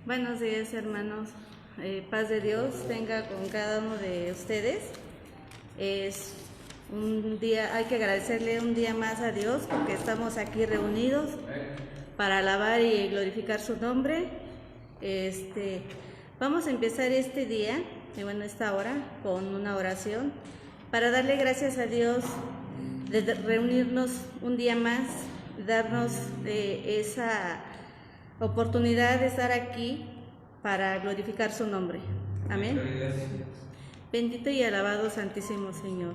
Buenos días, hermanos. Paz de Dios tenga con cada uno de ustedes. Es un día, hay que agradecerle un día más a Dios porque estamos aquí reunidos para alabar y glorificar su nombre. Vamos a empezar este día, esta hora, con una oración para darle gracias a Dios de reunirnos un día más, darnos esa oportunidad de estar aquí para glorificar su nombre. Amén. Bendito y alabado Santísimo Señor.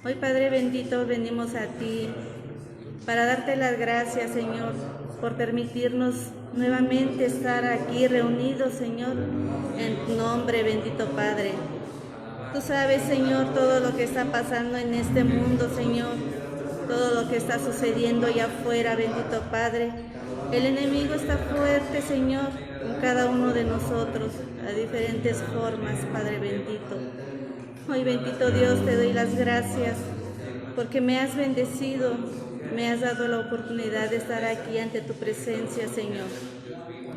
Hoy, Padre bendito, venimos a ti para darte las gracias, Señor, por permitirnos nuevamente estar aquí reunidos, Señor, en tu nombre, bendito Padre. Tú sabes, Señor, todo lo que está pasando en este mundo, Señor, todo lo que está sucediendo allá afuera, bendito Padre. El enemigo está fuerte, Señor, con cada uno de nosotros, a diferentes formas, Padre bendito. Hoy, bendito Dios, te doy las gracias porque me has bendecido, me has dado la oportunidad de estar aquí ante tu presencia, Señor.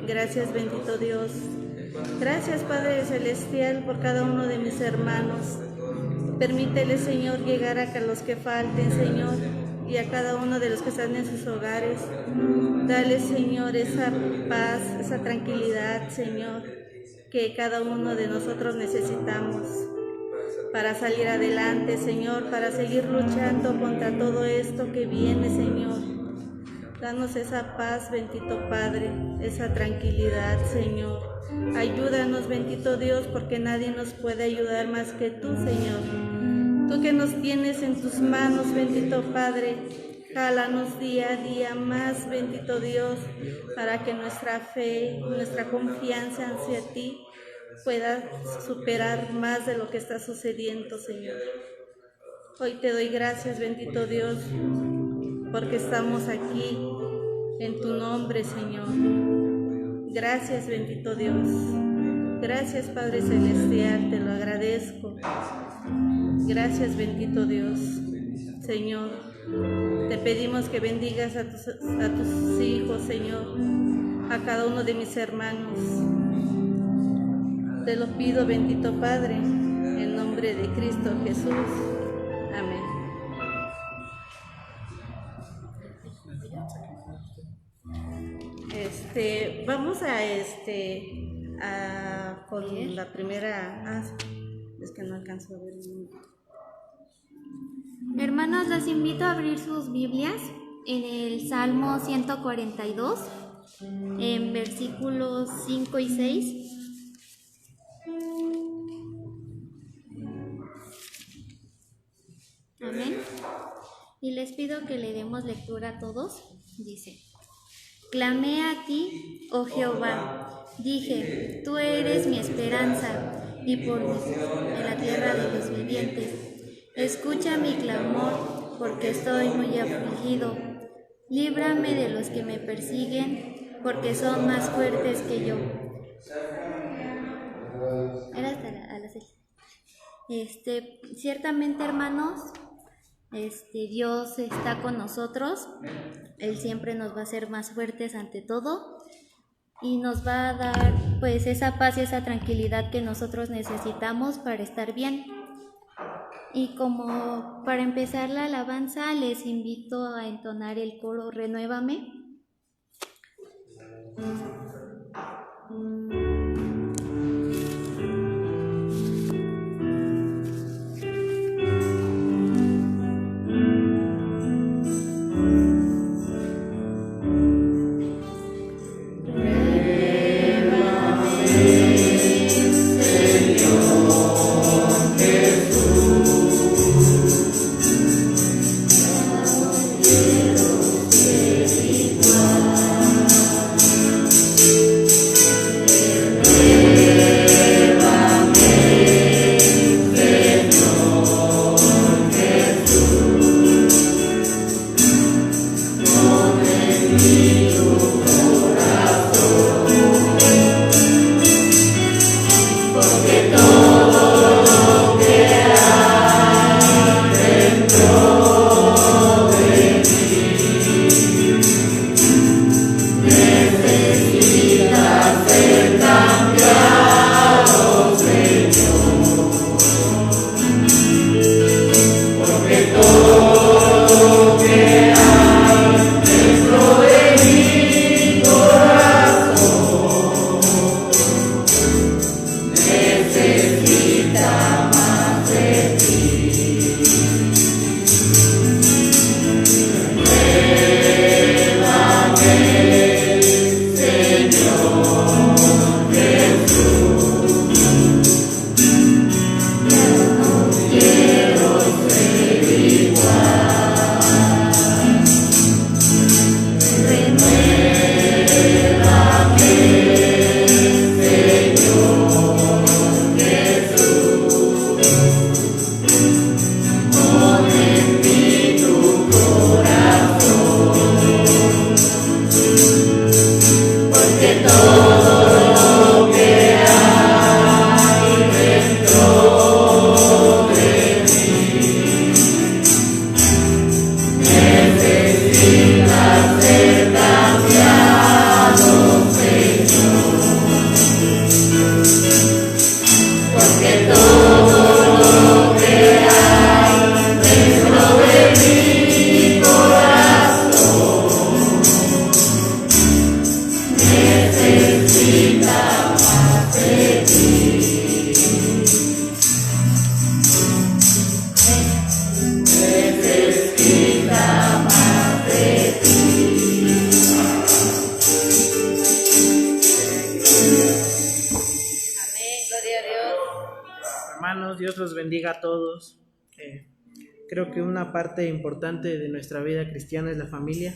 Gracias, bendito Dios. Gracias, Padre Celestial, por cada uno de mis hermanos. Permítele, Señor, llegar a los que falten, Señor, y a cada uno de los que están en sus hogares. Dale, Señor, esa paz, esa tranquilidad, Señor, que cada uno de nosotros necesitamos para salir adelante, Señor, para seguir luchando contra todo esto que viene, Señor. Danos esa paz, bendito Padre, esa tranquilidad, Señor. Ayúdanos, bendito Dios, porque nadie nos puede ayudar más que tú, Señor. Tú que nos tienes en tus manos, bendito Padre, jálanos día a día más, bendito Dios, para que nuestra fe, nuestra confianza hacia ti pueda superar más de lo que está sucediendo, Señor. Hoy te doy gracias, bendito Dios, porque estamos aquí en tu nombre, Señor. Gracias, bendito Dios. Gracias, Padre Celestial, te lo agradezco. Gracias, bendito Dios. Señor, te pedimos que bendigas a tus hijos, Señor, a cada uno de mis hermanos. Te lo pido, bendito Padre, en nombre de Cristo Jesús. Amén. Vamos con la primera. Es que no alcanzo a ver. Hermanos, los invito a abrir sus Biblias en el Salmo 142, en versículos 5 y 6. Amén. Y les pido que le demos lectura a todos. Dice: Clamé a ti, oh Jehová, dije, tú eres mi esperanza, y por mí en la tierra de los vivientes. Escucha mi clamor, porque estoy muy afligido. Líbrame de los que me persiguen, porque son más fuertes que yo. Era hasta las 6. Ciertamente, hermanos, Dios está con nosotros. Él siempre nos va a hacer más fuertes ante todo y nos va a dar pues esa paz y esa tranquilidad que nosotros necesitamos para estar bien. Y como para empezar la alabanza, les invito a entonar el coro Renuévame. Quiero ser Hermanos, Dios los bendiga a todos. Creo que una parte importante de nuestra vida cristiana es la familia.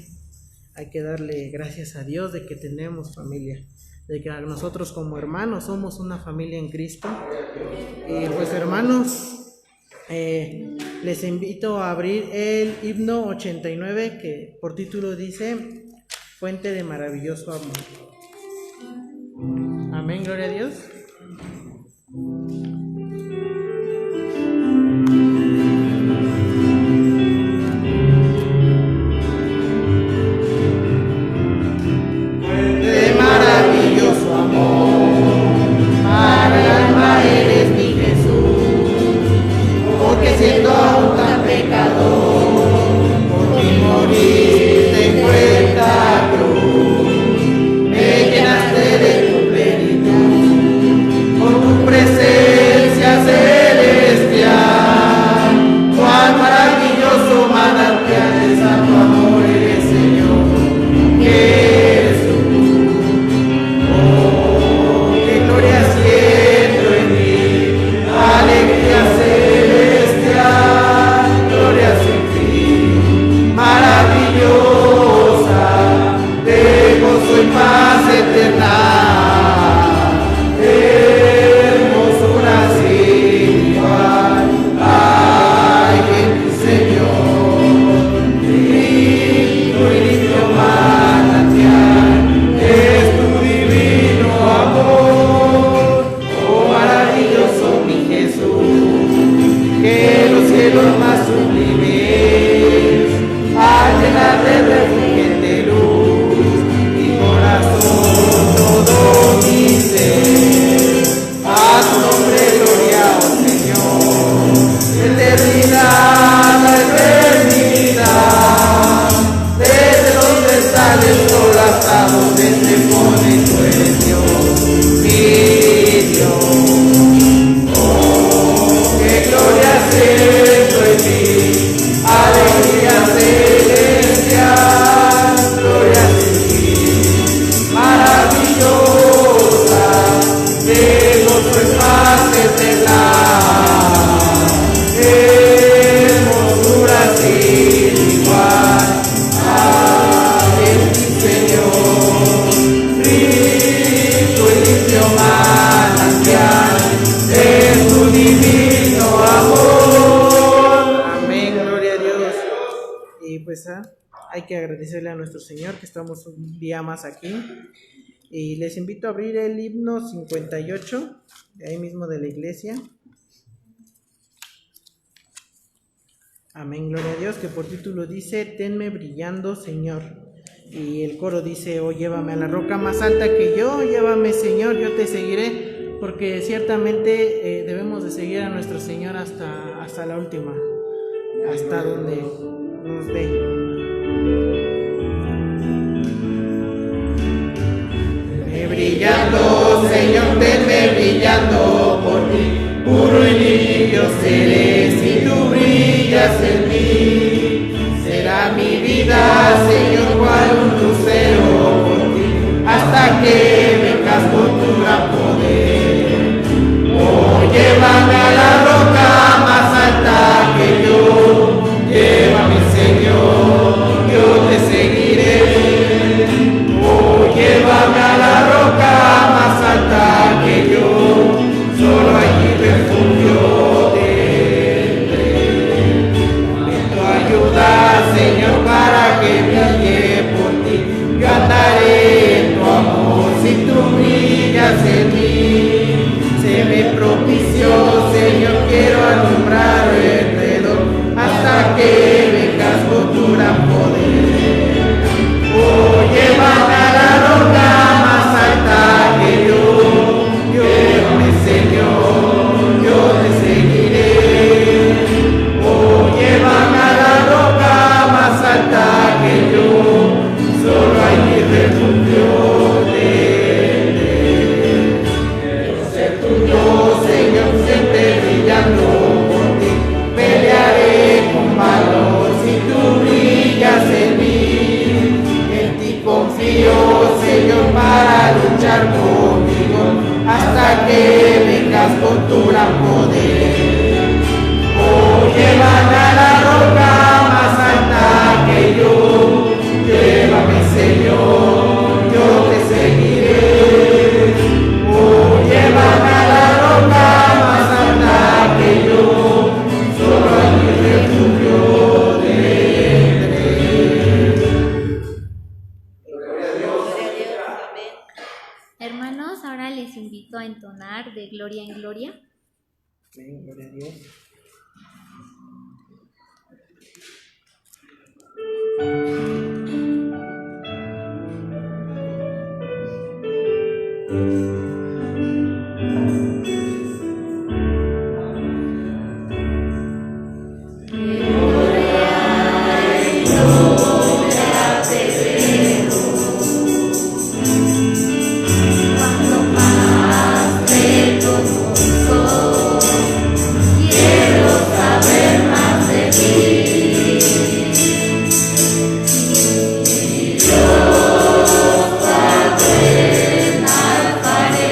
Hay que darle gracias a Dios de que tenemos familia, de que nosotros como hermanos somos una familia en Cristo. Y pues hermanos, les invito a abrir el himno 89 que por título dice Fuente de maravilloso amor. Amén, gloria a Dios. Hay que agradecerle a nuestro Señor que estamos un día más aquí. Y les invito a abrir el himno 58, de ahí mismo de la iglesia. Amén, gloria a Dios, que por título dice, tenme brillando, Señor. Y el coro dice, oh, llévame a la roca más alta que yo, llévame, Señor, yo te seguiré, porque ciertamente debemos de seguir a nuestro Señor hasta la última, hasta donde nos dé. Brillando, Señor, tenme brillando por ti, puro y limpio seré si tú brillas en mí. Será mi vida, Señor, cual un lucero hasta que vengas con tu gran poder. Oh, llévame a la roca más alta que yo, llévame Señor, yo te seguiré. Oh, llévame a la roca más alta que yo, solo allí refugio tendré. Tu ayuda, Señor, para que brille por ti, yo andaré en tu amor si tú brillas en mí. Se me propició, Señor, quiero alumbrar alrededor hasta que vengas con tu gran poder. Oh, llévame a la roca más alta que yo, llévame Señor, yo te seguiré. Oh, llévame a la roca más alta que yo, solo hay mi refugio tendré. Quiero ser tuyo, Señor, siempre brillando por ti, pelearé con valor si tú brillas en mí. En ti confío, Señor, para luchar conmigo, hasta que vengas con tu gran poder. Oh, llévame a la roca más alta que yo, llévame Señor, yo te seguiré. Oh, llévame a la roca más alta que yo, solo allí refugio tendré. Gloria a Dios. Hermanos, ahora les invito a entonar de Gloria en Gloria. Amén, gloria a Dios. Padre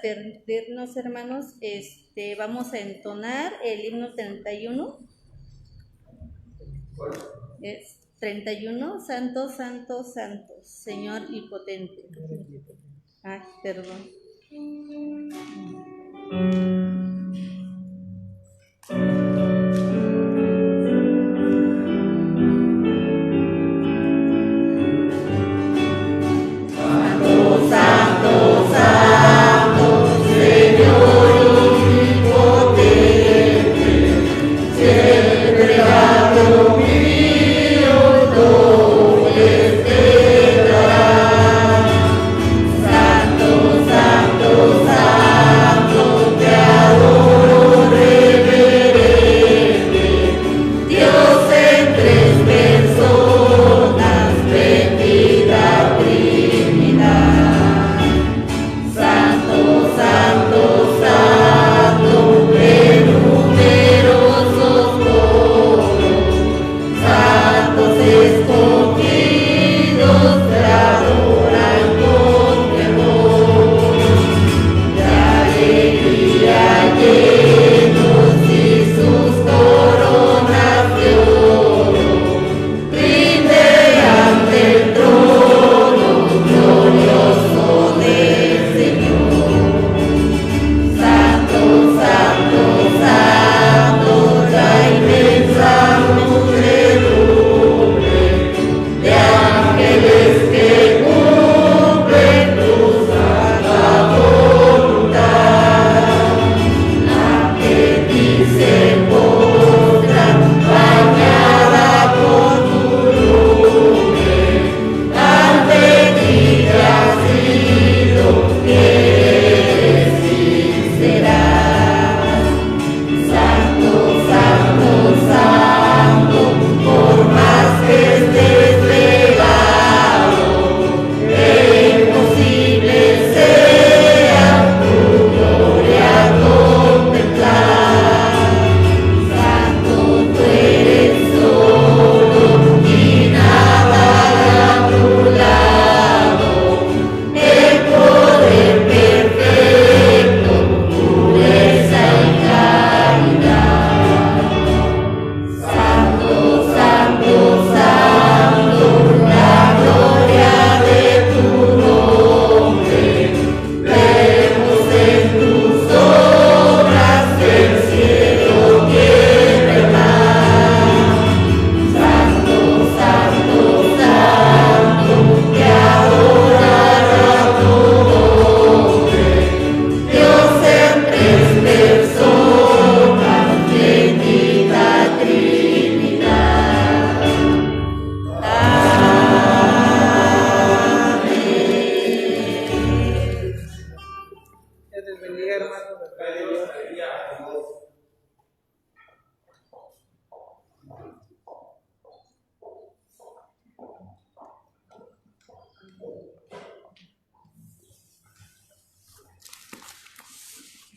despedirnos, hermanos, vamos a entonar el himno 31. Es 31, Santo, Santo, Santo, Señor y potente. Ay, perdón.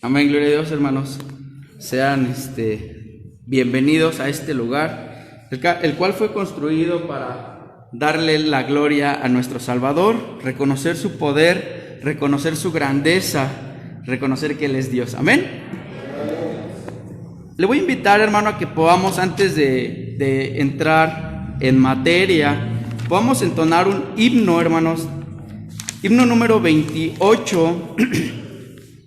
Amén, gloria a Dios, hermanos. Sean bienvenidos a este lugar, el cual fue construido para darle la gloria a nuestro Salvador, reconocer su poder, reconocer su grandeza, reconocer que Él es Dios. Amén. Le voy a invitar, hermano, a que podamos, antes de entrar en materia, podamos entonar un himno, hermanos. Himno número 28,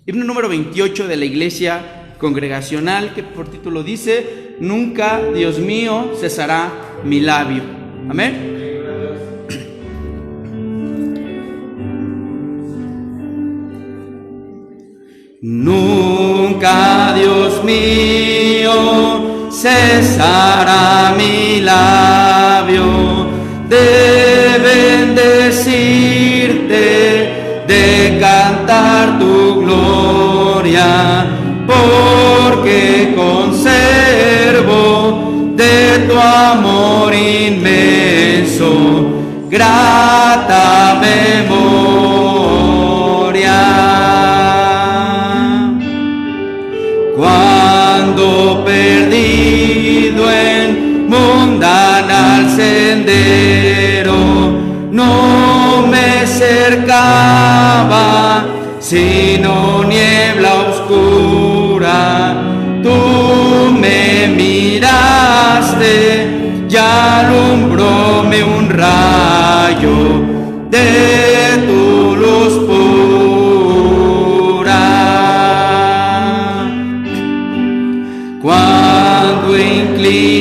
himno número 28 de la Iglesia Congregacional, que por título dice: Nunca, Dios mío, cesará mi labio. Amén. Nunca, Dios mío, cesará mi labio de bendecirte, de cantar tu gloria, porque conservo de tu amor inmenso grata memoria. Cuando perdido en mundanal sendero no me cercaba, sino niebla oscura. Tú me miraste y alumbróme un rayo de tu luz pura. Cuando inclinaba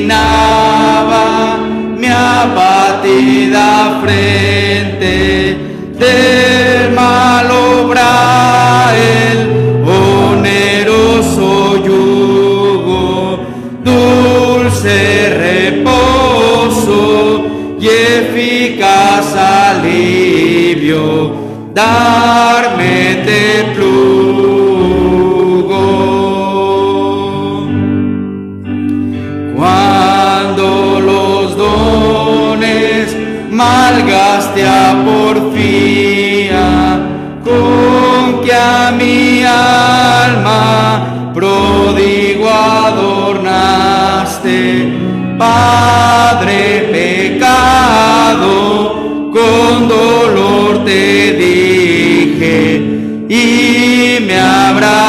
mi abatida frente, del mal obra el oneroso yugo, dulce reposo y eficaz alivio, darme te plugo. Cuando los dones malgaste a porfía, con que a mi alma pródigo adornaste, Padre, pecado con dolor te dije y me abrazaste.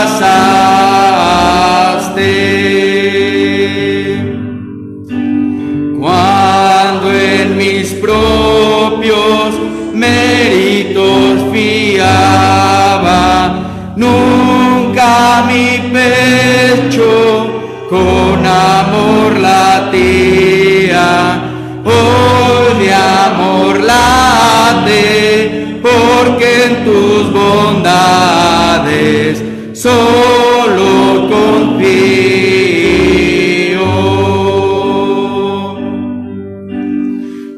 Cuando en mis propios méritos fiaba, nunca mi pecho con amor latía, hoy de amor late, porque en tus bondades solo confío.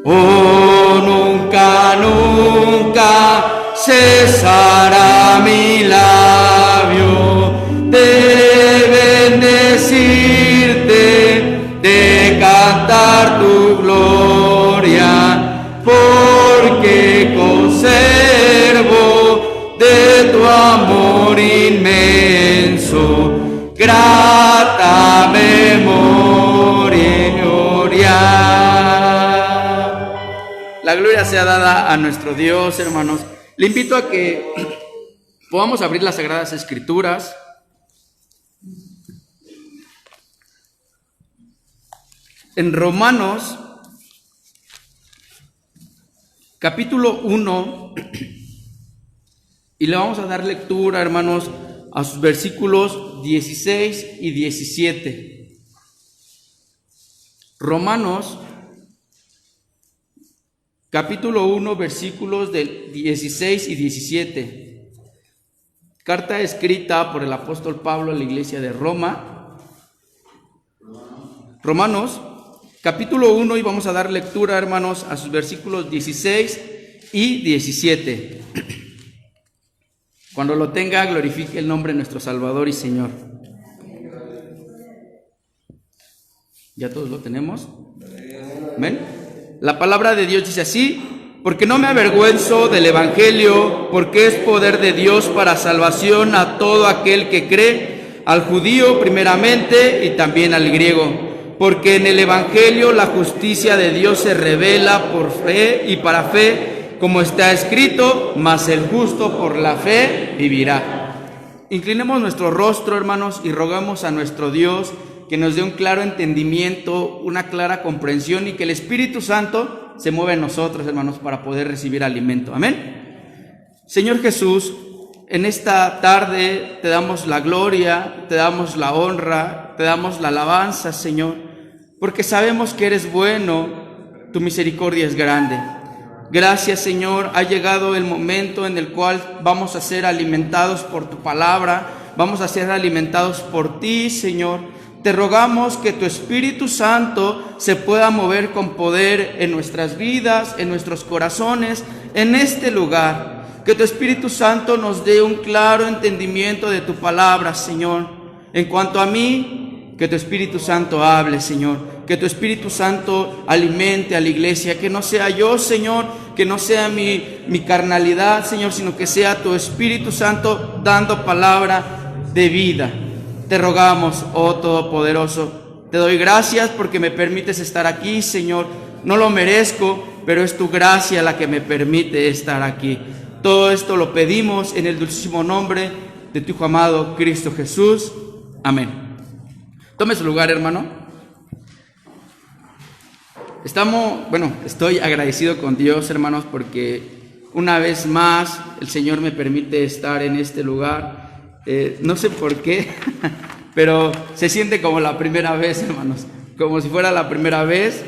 Oh, nunca, nunca cesará mi labio de bendecirte, de cantar tu gloria, porque conservo de tu amor inmenso grata memoria. La gloria sea dada a nuestro Dios, hermanos. Le invito a que podamos abrir las Sagradas Escrituras. En Romanos, capítulo 1, y le vamos a dar lectura, hermanos, a sus versículos 16 y 17. Romanos, capítulo 1, versículos del 16 y 17. Carta escrita por el apóstol Pablo a la iglesia de Roma. Romanos, capítulo 1, y vamos a dar lectura, hermanos, a sus versículos 16 y 17. Cuando lo tenga, glorifique el nombre de nuestro Salvador y Señor. ¿Ya todos lo tenemos? ¿Amén? La palabra de Dios dice así: porque no me avergüenzo del Evangelio, porque es poder de Dios para salvación a todo aquel que cree, al judío primeramente y también al griego. Porque en el Evangelio la justicia de Dios se revela por fe y para fe, como está escrito: mas el justo por la fe vivirá. Inclinemos nuestro rostro, hermanos, y rogamos a nuestro Dios que nos dé un claro entendimiento, una clara comprensión, y que el Espíritu Santo se mueva en nosotros, hermanos, para poder recibir alimento. Amén. Señor Jesús, en esta tarde te damos la gloria, te damos la honra, te damos la alabanza, Señor, porque sabemos que eres bueno, tu misericordia es grande. Gracias, Señor, ha llegado el momento en el cual vamos a ser alimentados por tu palabra, vamos a ser alimentados por ti, Señor. Te rogamos que tu Espíritu Santo se pueda mover con poder en nuestras vidas, en nuestros corazones, en este lugar. Que tu Espíritu Santo nos dé un claro entendimiento de tu palabra, Señor. En cuanto a mí, que tu Espíritu Santo hable, Señor. Que tu Espíritu Santo alimente a la iglesia. Que no sea yo, Señor, que no sea mi carnalidad, Señor, sino que sea tu Espíritu Santo dando palabra de vida. Te rogamos, oh Todopoderoso, te doy gracias porque me permites estar aquí, Señor. No lo merezco, pero es tu gracia la que me permite estar aquí. Todo esto lo pedimos en el dulcísimo nombre de tu Hijo amado, Cristo Jesús. Amén. Tome su lugar, hermano. Estoy agradecido con Dios, hermanos, porque una vez más el Señor me permite estar en este lugar. No sé por qué, pero se siente como la primera vez, hermanos, como si fuera la primera vez.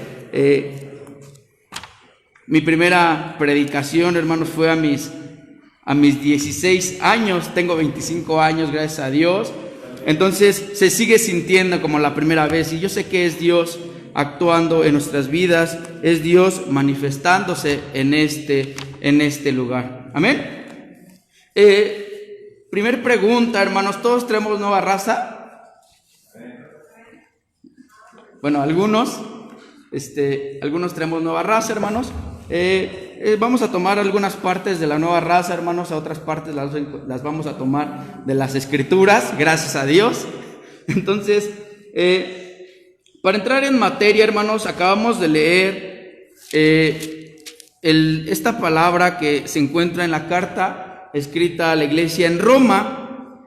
Mi primera predicación, hermanos, fue a mis 16 años. Tengo 25 años, gracias a Dios. Entonces se sigue sintiendo como la primera vez, y yo sé que es Dios actuando en nuestras vidas, es Dios manifestándose en este lugar. Amén. Primer pregunta, hermanos, ¿todos tenemos nueva raza? Bueno, algunos tenemos nueva raza, hermanos. Vamos a tomar algunas partes de la nueva raza, hermanos, a otras partes las vamos a tomar de las Escrituras, gracias a Dios. Entonces, para entrar en materia, hermanos, acabamos de leer esta palabra que se encuentra en la carta escrita a la iglesia en Roma.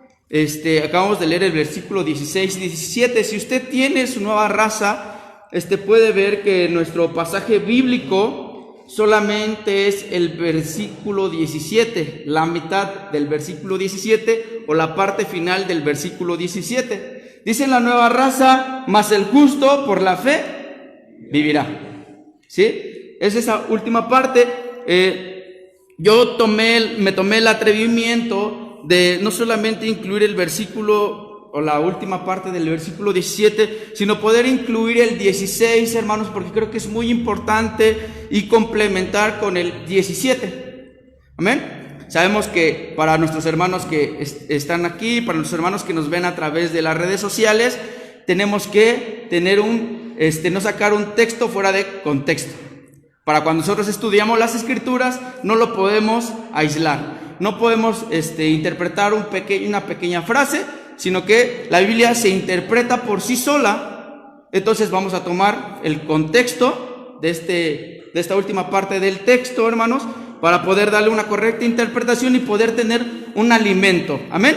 Acabamos de leer el versículo 16 y 17. Si usted tiene su nueva raza, puede ver que nuestro pasaje bíblico solamente es el versículo 17, la mitad del versículo 17 o la parte final del versículo 17. Dice en la nueva raza, mas el justo por la fe vivirá. ¿Sí? Es esa última parte. Yo me tomé el atrevimiento de no solamente incluir el versículo o la última parte del versículo 17, sino poder incluir el 16, hermanos, porque creo que es muy importante y complementar con el 17. Amén. Sabemos que para nuestros hermanos que están aquí, para nuestros hermanos que nos ven a través de las redes sociales, tenemos que tener no sacar un texto fuera de contexto. Para cuando nosotros estudiamos las Escrituras, no lo podemos aislar. No podemos interpretar una pequeña frase, sino que la Biblia se interpreta por sí sola. Entonces vamos a tomar el contexto de esta última parte del texto, hermanos, para poder darle una correcta interpretación y poder tener un alimento. Amén.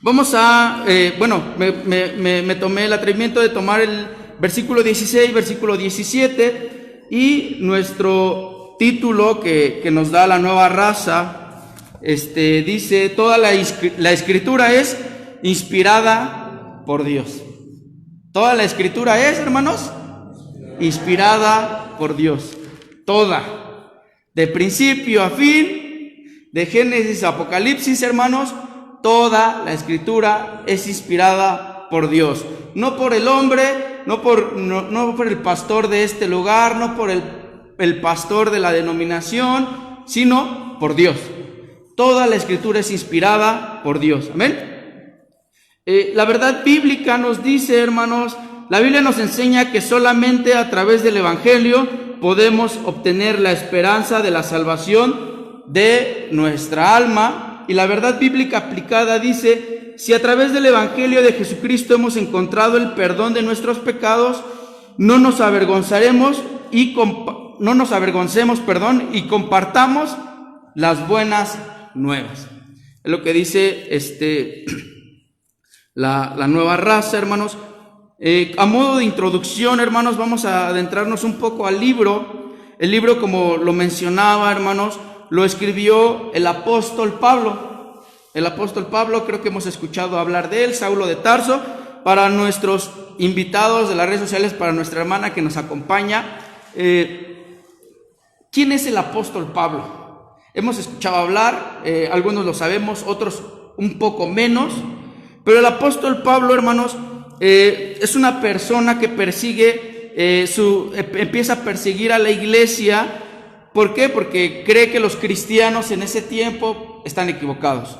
Vamos a, me tomé el atrevimiento de tomar el versículo 16, versículo 17, y nuestro título que nos da la nueva raza, dice, toda la Escritura es inspirada por Dios. Toda la Escritura es, hermanos, inspirada por Dios. Toda. De principio a fin, de Génesis a Apocalipsis, hermanos, toda la Escritura es inspirada por Dios. No por el hombre, no por el pastor de este lugar, no por el pastor de la denominación, sino por Dios. Toda la Escritura es inspirada por Dios. Amén. La verdad bíblica nos dice, hermanos, la Biblia nos enseña que solamente a través del Evangelio podemos obtener la esperanza de la salvación de nuestra alma. Y la verdad bíblica aplicada dice, si a través del Evangelio de Jesucristo hemos encontrado el perdón de nuestros pecados, no nos avergoncemos y compartamos las buenas nuevas. Es lo que dice la nueva raza, hermanos. A modo de introducción, hermanos, vamos a adentrarnos un poco al libro. El libro, como lo mencionaba, hermanos, lo escribió el apóstol Pablo. El apóstol Pablo, creo que hemos escuchado hablar de él, Saulo de Tarso. Para nuestros invitados de las redes sociales, para nuestra hermana que nos acompaña, ¿quién es el apóstol Pablo? Hemos escuchado hablar, algunos lo sabemos, otros un poco menos, pero el apóstol Pablo, hermanos, es una persona que empieza a perseguir a la iglesia. ¿Por qué? Porque cree que los cristianos en ese tiempo están equivocados.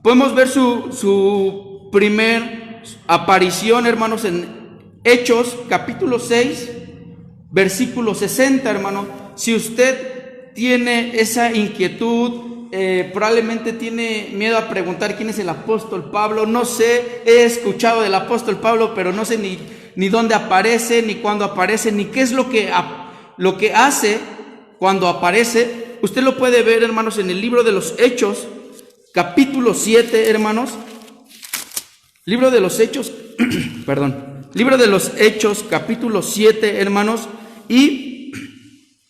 Podemos ver su primer aparición, hermanos, en Hechos, capítulo 6, versículo 60, hermano. Si usted tiene esa inquietud, probablemente tiene miedo a preguntar quién es el apóstol Pablo. No sé, he escuchado del apóstol Pablo, pero no sé ni dónde aparece, ni cuándo aparece, ni qué es lo que hace cuando aparece. usted lo puede ver, hermanos, en el libro de los Hechos, capítulo 7, hermanos. Libro de los Hechos, Libro de los Hechos, capítulo 7, hermanos, y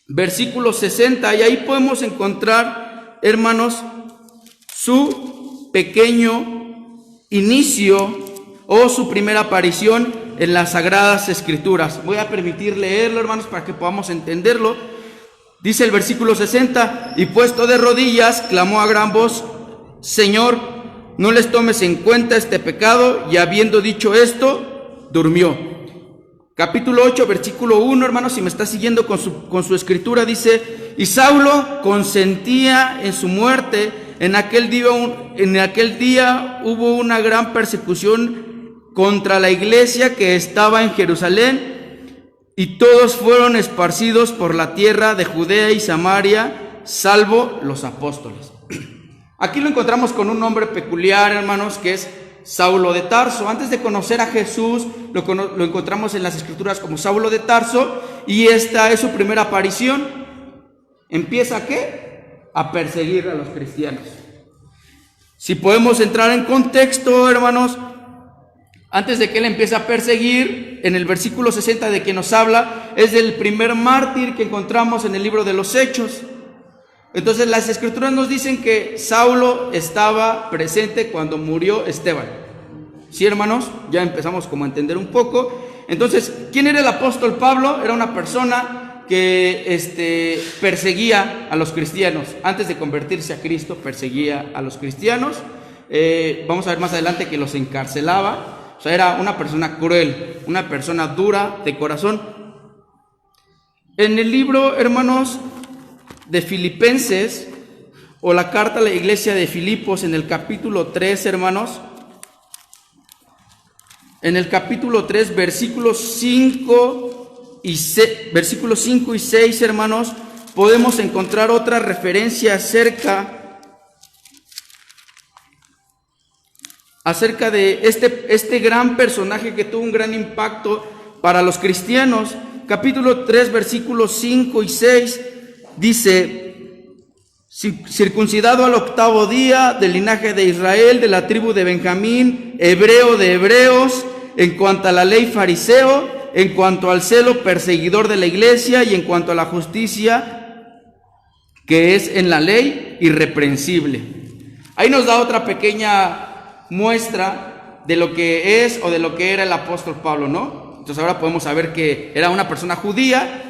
versículo 60, y ahí podemos encontrar, hermanos, su pequeño inicio o su primera aparición en las Sagradas Escrituras. Voy a permitir leerlo, hermanos, para que podamos entenderlo. Dice el versículo 60, y puesto de rodillas, clamó a gran voz: Señor, no les tomes en cuenta este pecado, y habiendo dicho esto, durmió. Capítulo 8, versículo 1, hermanos, si me está siguiendo con su escritura, dice: y Saulo consentía en su muerte. En aquel día hubo una gran persecución contra la iglesia que estaba en Jerusalén, y todos fueron esparcidos por la tierra de Judea y Samaria, salvo los apóstoles. Aquí lo encontramos con un nombre peculiar, hermanos, que es Saulo de Tarso. Antes de conocer a Jesús, lo encontramos en las Escrituras como Saulo de Tarso, y esta es su primera aparición. ¿Empieza a qué? A perseguir a los cristianos. Si podemos entrar en contexto, hermanos, antes de que él empiece a perseguir, en el versículo 60 de que nos habla, es el primer mártir que encontramos en el libro de los Hechos. Entonces las Escrituras nos dicen que Saulo estaba presente cuando murió Esteban. ¿Sí, hermanos? Ya empezamos como a entender un poco. Entonces, ¿quién era el apóstol Pablo? Era una persona que perseguía a los cristianos. Antes de convertirse a Cristo, perseguía a los cristianos. Vamos a ver más adelante que los encarcelaba. O sea, era una persona cruel, una persona dura de corazón. En el libro, hermanos, de Filipenses, o la carta a la iglesia de Filipos, en el capítulo 3, hermanos, en el capítulo 3, versículos 5 y 6, hermanos, podemos encontrar otra referencia acerca de este gran personaje que tuvo un gran impacto para los cristianos. Capítulo 3, versículos 5 y 6, dice: circuncidado al 8º día, del linaje de Israel, de la tribu de Benjamín, hebreo de hebreos, en cuanto a la ley fariseo, en cuanto al celo perseguidor de la iglesia, y en cuanto a la justicia que es en la ley, irreprensible. Ahí nos da otra pequeña muestra de lo que es o de lo que era el apóstol Pablo, ¿no? Entonces ahora podemos saber que era una persona judía,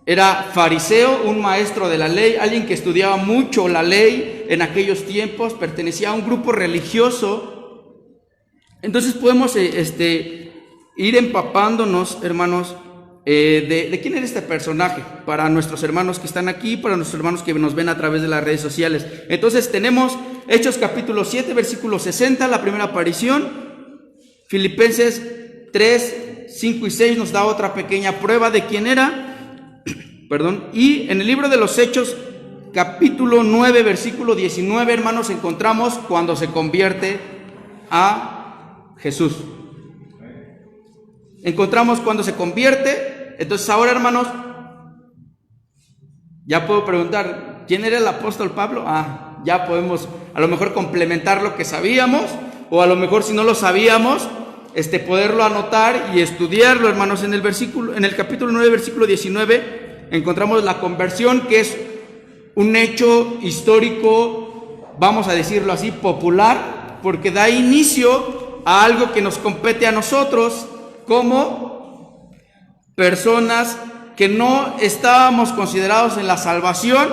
era fariseo, un maestro de la ley, alguien que estudiaba mucho la ley en aquellos tiempos, pertenecía a un grupo religioso. Entonces podemos ir empapándonos, hermanos, de quién era este personaje, para nuestros hermanos que están aquí, para nuestros hermanos que nos ven a través de las redes sociales. Entonces tenemos Hechos capítulo 7, versículo 60, la primera aparición. Filipenses 3, 5 y 6 nos da otra pequeña prueba de quién era. Y en el libro de los Hechos, capítulo 9, versículo 19, hermanos, encontramos cuando se convierte a Jesús. Encontramos cuando se convierte. Entonces ahora, hermanos, ya puedo preguntar, ¿quién era el apóstol Pablo? Ya podemos a lo mejor complementar lo que sabíamos, o a lo mejor si no lo sabíamos, poderlo anotar y estudiarlo, hermanos. En el capítulo 9, versículo 19, encontramos la conversión, que es un hecho histórico, vamos a decirlo así, popular, porque da inicio a algo que nos compete a nosotros como personas que no estábamos considerados en la salvación,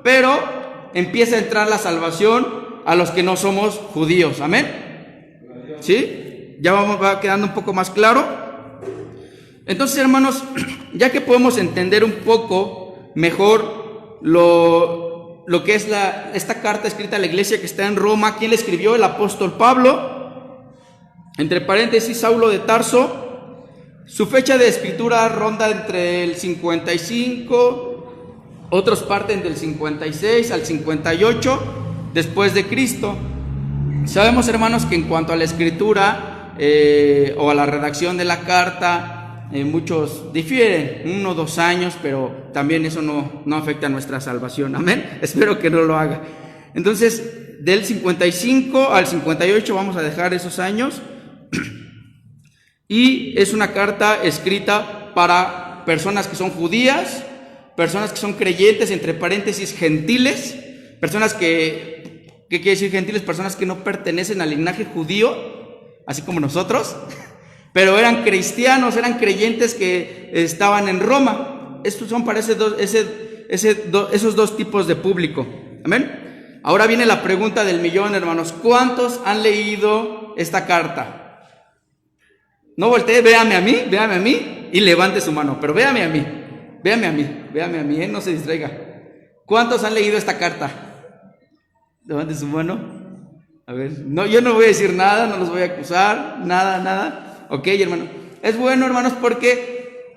pero empieza a entrar la salvación a los que no somos judíos. Amén. ¿Sí? Ya va quedando un poco más claro. Entonces, hermanos, ya que podemos entender un poco mejor lo que es esta carta escrita a la iglesia que está en Roma, ¿quién le escribió? El apóstol Pablo. Entre paréntesis, Saulo de Tarso. Su fecha de escritura ronda entre el 55, otros parten del 56 al 58 después de Cristo. Sabemos, hermanos, que en cuanto a la escritura o a la redacción de la carta, muchos difieren, 1 o 2 años, pero también eso no afecta a nuestra salvación, amén. Espero que no lo haga. Entonces, del 55 al 58 vamos a dejar esos años. Y es una carta escrita para personas que son judías, personas que son creyentes, entre paréntesis, gentiles, personas ¿qué quiere decir gentiles? Personas que no pertenecen al linaje judío, así como nosotros, pero eran cristianos, eran creyentes que estaban en Roma. Estos son para esos dos tipos de público, amén. Ahora viene la pregunta del millón, hermanos. ¿Cuántos han leído esta carta? No voltee, véame a mí y levante su mano, pero véame a mí, no se distraiga. ¿Cuántos han leído esta carta? Levante su mano. A ver, no, yo no voy a decir nada, no los voy a acusar, nada. Ok, hermano. Es bueno, hermanos, porque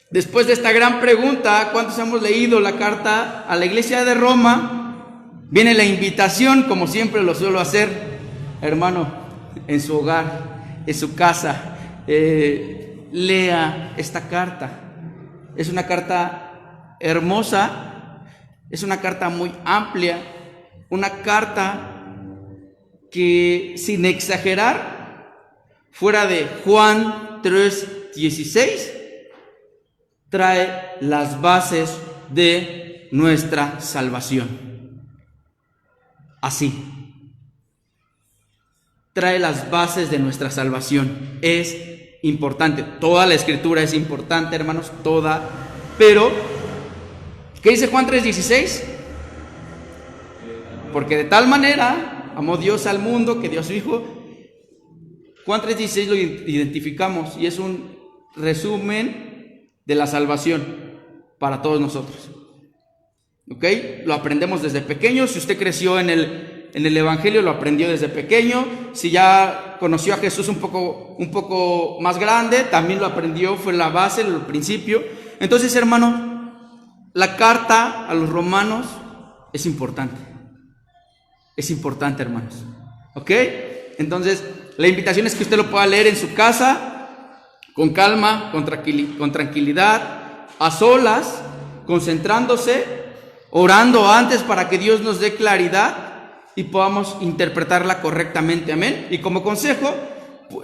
después de esta gran pregunta, ¿cuántos hemos leído la carta a la iglesia de Roma? Viene la invitación, como siempre lo suelo hacer, hermano, en su hogar, en su casa. Lea esta carta. Es una carta hermosa, es una carta muy amplia, una carta que, sin exagerar, fuera de Juan 3:16, trae las bases de nuestra salvación. Así. Trae las bases de nuestra salvación. Es importante. Toda la escritura es importante, hermanos, toda. Pero, ¿qué dice Juan 3:16? Porque de tal manera amó Dios al mundo que dio a su Hijo. Juan 3:16 lo identificamos y es un resumen de la salvación para todos nosotros. ¿Ok? Lo aprendemos desde pequeños. Si usted creció en el Evangelio, lo aprendió desde pequeño. Si ya conoció a Jesús un poco más grande, también lo aprendió, fue la base, el principio. Entonces, hermano, la carta a los romanos es importante. Es importante, hermanos. ¿Ok? Entonces, la invitación es que usted lo pueda leer en su casa, con calma, con tranquilidad, a solas, concentrándose, orando antes para que Dios nos dé claridad y podamos interpretarla correctamente, amén. Y como consejo,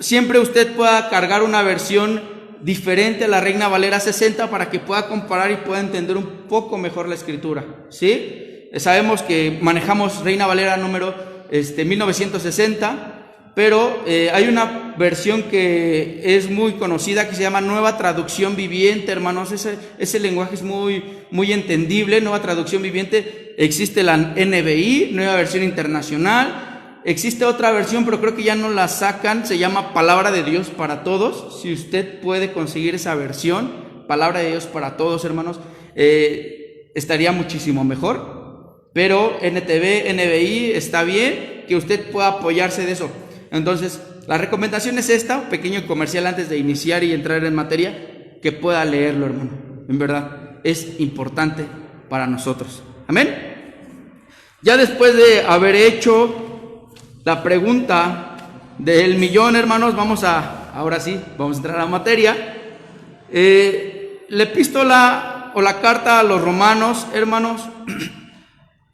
siempre usted pueda cargar una versión diferente a la Reina Valera 60 para que pueda comparar y pueda entender un poco mejor la escritura, ¿sí? Sabemos que manejamos Reina Valera número 1960, pero hay una versión que es muy conocida que se llama Nueva Traducción Viviente, hermanos. Ese lenguaje es muy entendible, Nueva Traducción Viviente. Existe la NBI, Nueva Versión Internacional. Existe otra versión, pero creo que ya no la sacan, se llama Palabra de Dios para Todos. Si usted puede conseguir esa versión, Palabra de Dios para Todos, hermanos, estaría muchísimo mejor. Pero NTV, NBI, está bien que usted pueda apoyarse de eso. Entonces, la recomendación es esta, un pequeño comercial antes de iniciar y entrar en materia, que pueda leerlo, hermano. En verdad, es importante para nosotros. Amén. Ya después de haber hecho la pregunta del millón, hermanos, ahora sí, vamos a entrar a la materia. La epístola o la carta a los romanos, hermanos,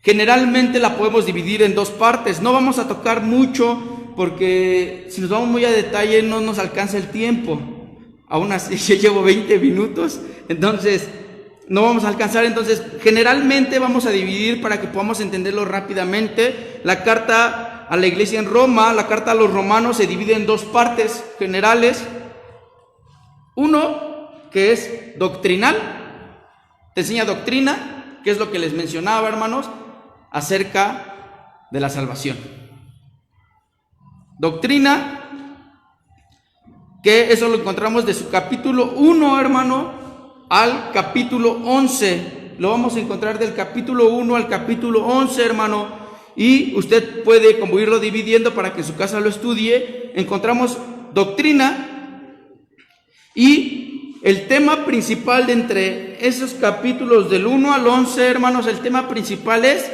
generalmente la podemos dividir en 2 partes. No vamos a tocar mucho porque si nos vamos muy a detalle no nos alcanza el tiempo. Aún así yo llevo 20 minutos, entonces no vamos a alcanzar. Entonces generalmente vamos a dividir para que podamos entenderlo rápidamente. La carta a la iglesia en Roma, la carta a los romanos, se divide en 2 partes generales. Uno que es doctrinal, te enseña doctrina, que es lo que les mencionaba, hermanos, acerca de la salvación. Doctrina, que eso lo encontramos de su capítulo 1, hermano, al capítulo 11. Lo vamos a encontrar del capítulo 1 al capítulo 11, hermano. Y usted puede como irlo dividiendo para que en su casa lo estudie. Encontramos doctrina y el tema principal de entre esos capítulos del 1 al 11, hermanos, el tema principal es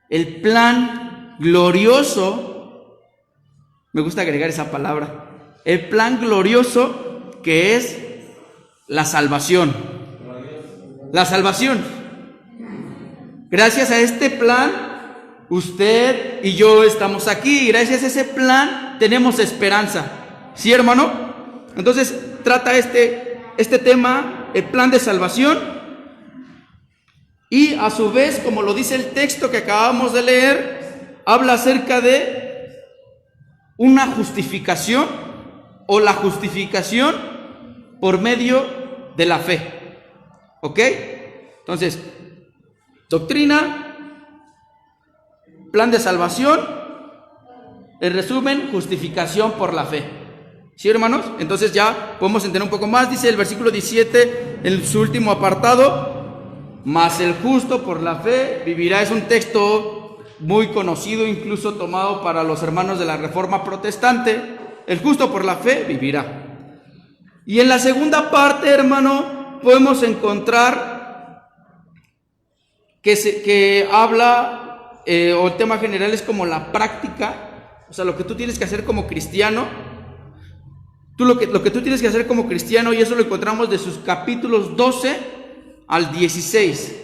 el plan glorioso. Me gusta agregar esa palabra. El plan glorioso que es La salvación. La salvación. Gracias a este plan, usted y yo estamos aquí. Gracias a ese plan tenemos esperanza. ¿Sí, hermano? Entonces trata este tema, el plan de salvación. Y a su vez, como lo dice el texto que acabamos de leer, habla acerca de una justificación o la justificación por medio de la fe. ¿Ok? Entonces, doctrina, plan de salvación, en resumen, justificación por la fe. ¿Sí, hermanos? Entonces ya podemos entender un poco más. Dice el versículo 17, en su último apartado, mas el justo por la fe vivirá. Es un texto muy conocido, incluso tomado para los hermanos de la Reforma Protestante. El justo por la fe vivirá. Y en la segunda parte, hermano, podemos encontrar que habla, o el tema general es como la práctica, o sea, lo que tú tienes que hacer como cristiano. Lo que tú tienes que hacer como cristiano, y eso lo encontramos de sus capítulos 12 al 16.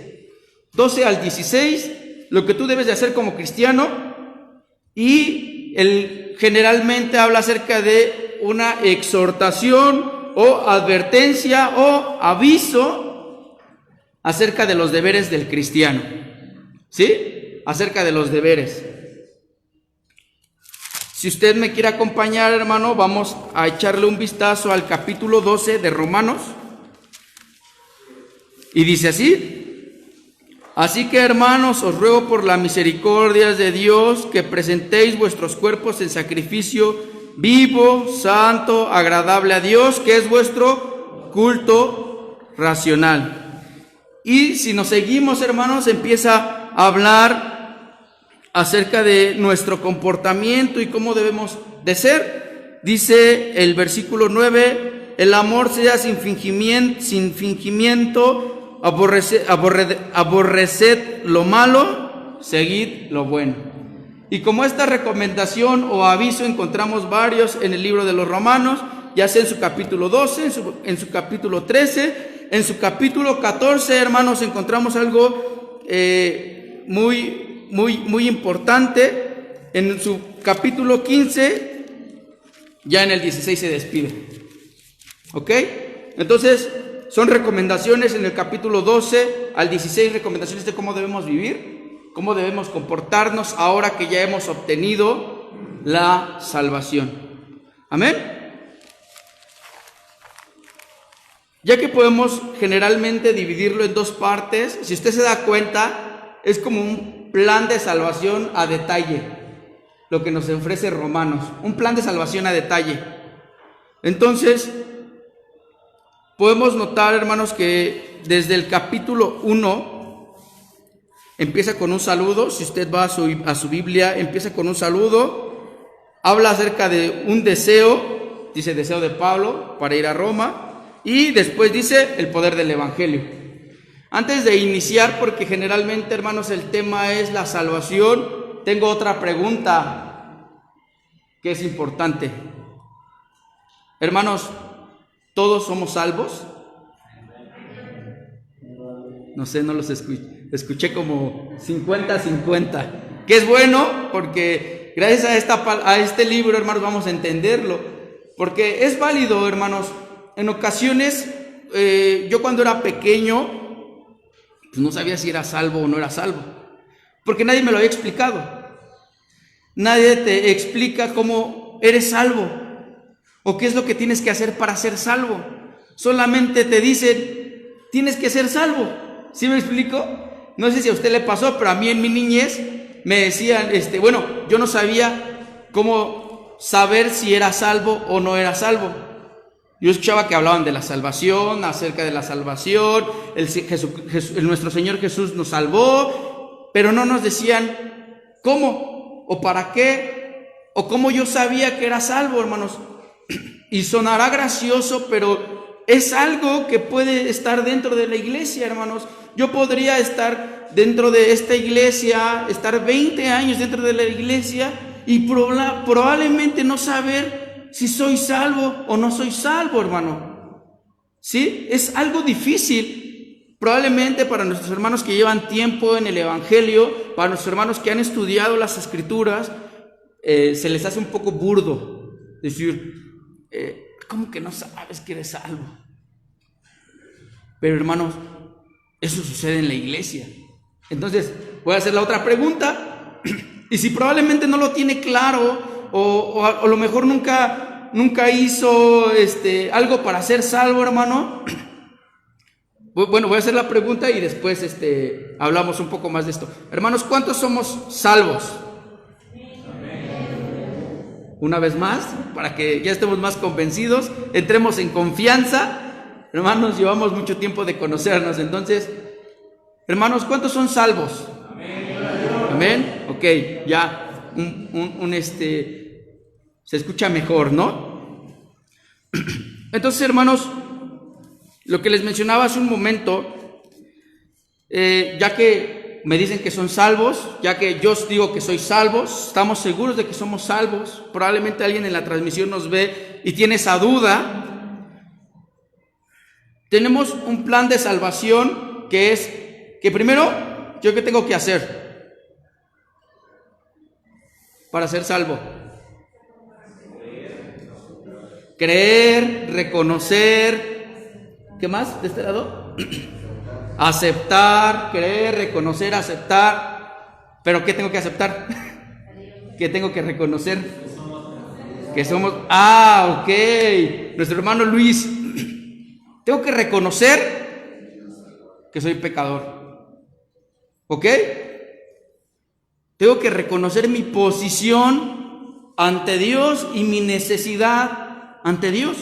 12 al 16, lo que tú debes de hacer como cristiano, y generalmente habla acerca de una exhortación o advertencia o aviso acerca de los deberes del cristiano. ¿Sí? Acerca de los deberes. Si usted me quiere acompañar, hermano, vamos a echarle un vistazo al capítulo 12 de Romanos. Y dice así: así que, hermanos, os ruego por las misericordias de Dios que presentéis vuestros cuerpos en sacrificio vivo, santo, agradable a Dios, que es vuestro culto racional. Y si nos seguimos, hermanos, empieza a hablar acerca de nuestro comportamiento y cómo debemos de ser. Dice el versículo 9: el amor sea sin fingimiento, aborreced lo malo, seguid lo bueno. Y como esta recomendación o aviso encontramos varios en el libro de los Romanos, ya sea en su capítulo 12, en su capítulo 13, en su capítulo 14, hermanos, encontramos algo muy importante. En su capítulo 15, ya en el 16 se despide. ¿Ok? Entonces, son recomendaciones en el capítulo 12 al 16, recomendaciones de cómo debemos vivir, cómo debemos comportarnos ahora que ya hemos obtenido la salvación. Amén. Ya que podemos generalmente dividirlo en dos partes, si usted se da cuenta, es como un plan de salvación a detalle, lo que nos ofrece Romanos, un plan de salvación a detalle. Entonces, podemos notar, hermanos, que desde el capítulo 1 empieza con un saludo. Si usted va a su Biblia, empieza con un saludo, habla acerca de un deseo, dice deseo de Pablo para ir a Roma, y después dice el poder del Evangelio. Antes de iniciar, porque generalmente, hermanos, el tema es la salvación, tengo otra pregunta que es importante. Hermanos, ¿todos somos salvos? No sé, no los escuché como 50-50, que es bueno, porque gracias a este libro, hermanos, vamos a entenderlo, porque es válido, hermanos. En ocasiones, yo cuando era pequeño, pues no sabía si era salvo o no era salvo, porque nadie me lo había explicado. Nadie te explica cómo eres salvo o qué es lo que tienes que hacer para ser salvo. Solamente te dicen, tienes que ser salvo. ¿Sí me explico? No sé si a usted le pasó, pero a mí en mi niñez me decían, yo no sabía cómo saber si era salvo o no era salvo. Yo escuchaba que hablaban de la salvación, acerca de la salvación, nuestro Señor Jesús nos salvó, pero no nos decían cómo o para qué o cómo yo sabía que era salvo, hermanos. Y sonará gracioso, pero es algo que puede estar dentro de la iglesia, hermanos. Yo podría estar dentro de esta iglesia, estar 20 años dentro de la iglesia y probablemente no saber si soy salvo o no soy salvo, hermano. ¿Sí? Es algo difícil, probablemente para nuestros hermanos que llevan tiempo en el Evangelio, para nuestros hermanos que han estudiado las Escrituras, se les hace un poco burdo decir, ¿cómo que no sabes que eres salvo? Pero hermanos, eso sucede en la iglesia. Entonces, voy a hacer la otra pregunta, y si probablemente no lo tiene claro, o a lo mejor nunca hizo algo para ser salvo, hermano. Bueno, voy a hacer la pregunta y después hablamos un poco más de esto. Hermanos, ¿cuántos somos salvos? Una vez más, para que ya estemos más convencidos, entremos en confianza. Hermanos, llevamos mucho tiempo de conocernos, entonces, hermanos, ¿cuántos son salvos? Amén. Ok, ya se escucha mejor, ¿no? Entonces, hermanos, lo que les mencionaba hace un momento, ya que me dicen que son salvos, ya que yo os digo que soy salvos, estamos seguros de que somos salvos. Probablemente alguien en la transmisión nos ve y tiene esa duda. Tenemos un plan de salvación que es que primero, ¿yo qué tengo que hacer para ser salvo? Creer, reconocer, ¿qué más de este lado? Aceptar, creer, reconocer, aceptar. ¿Pero qué tengo que aceptar? ¿Qué tengo que reconocer? Que somos... ok. Nuestro hermano Luis. Tengo que reconocer que soy pecador. ¿Ok? Tengo que reconocer mi posición ante Dios y mi necesidad ante Dios.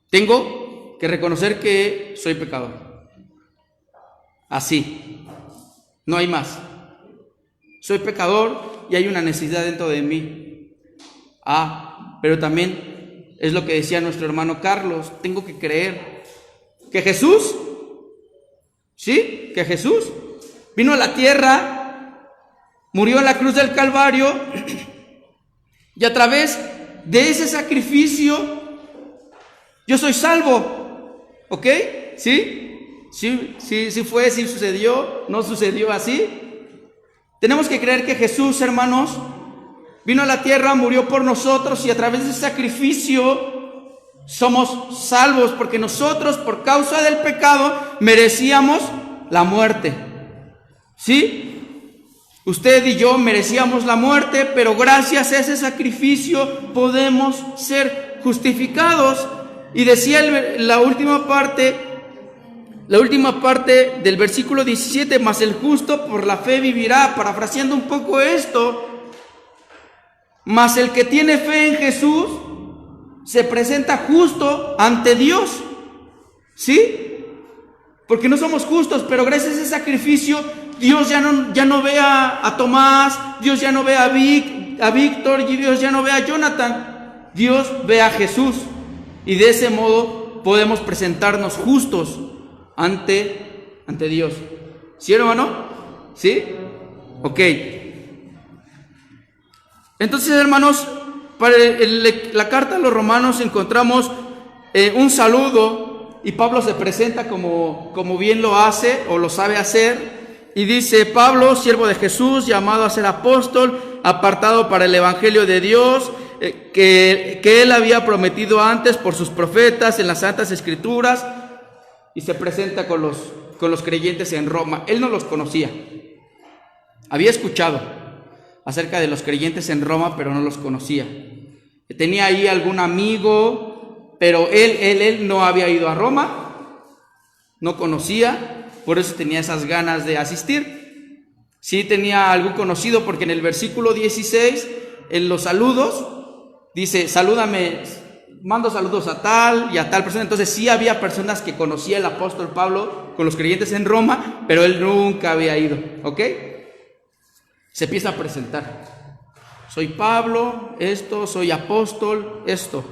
Tengo que reconocer que soy pecador. Así, no hay más. Soy pecador y hay una necesidad dentro de mí. Pero también es lo que decía nuestro hermano Carlos, tengo que creer que Jesús, ¿sí? Que Jesús vino a la tierra, murió en la cruz del Calvario y a través de ese sacrificio yo soy salvo. ¿Ok? ¿Sí? Sí fue, sí sucedió, no sucedió así. Tenemos que creer que Jesús, hermanos, vino a la tierra, murió por nosotros y a través de ese sacrificio somos salvos, porque nosotros, por causa del pecado, merecíamos la muerte. ¿Sí? Usted y yo merecíamos la muerte, pero gracias a ese sacrificio podemos ser justificados. Y decía la última parte del versículo 17, mas el justo por la fe vivirá. Parafraseando un poco esto, mas el que tiene fe en Jesús se presenta justo ante Dios. ¿Sí? Porque no somos justos, pero gracias a ese sacrificio Dios ya no ve a Tomás, Dios ya no ve a Víctor, y Dios ya no ve a Jonathan. Dios ve a Jesús. Y de ese modo podemos presentarnos justos ante Dios. ¿Sí, hermano? ¿Sí? Ok. Entonces, hermanos, para la carta a los romanos encontramos un saludo, y Pablo se presenta como bien lo hace o lo sabe hacer, y dice: Pablo, siervo de Jesús, llamado a ser apóstol, apartado para el evangelio de Dios, que él había prometido antes por sus profetas en las santas escrituras. Y se presenta con los creyentes en Roma. Él no los conocía, había escuchado acerca de los creyentes en Roma, pero no los conocía. Tenía ahí algún amigo, pero él no había ido a Roma, no conocía, por eso tenía esas ganas de asistir. Sí tenía algún conocido, porque en el versículo 16, en los saludos, dice: salúdame, mando saludos a tal y a tal persona. Entonces sí había personas que conocía el apóstol Pablo con los creyentes en Roma, pero él nunca había ido. ¿Ok? Se empieza a presentar: soy Pablo, esto, soy apóstol, esto.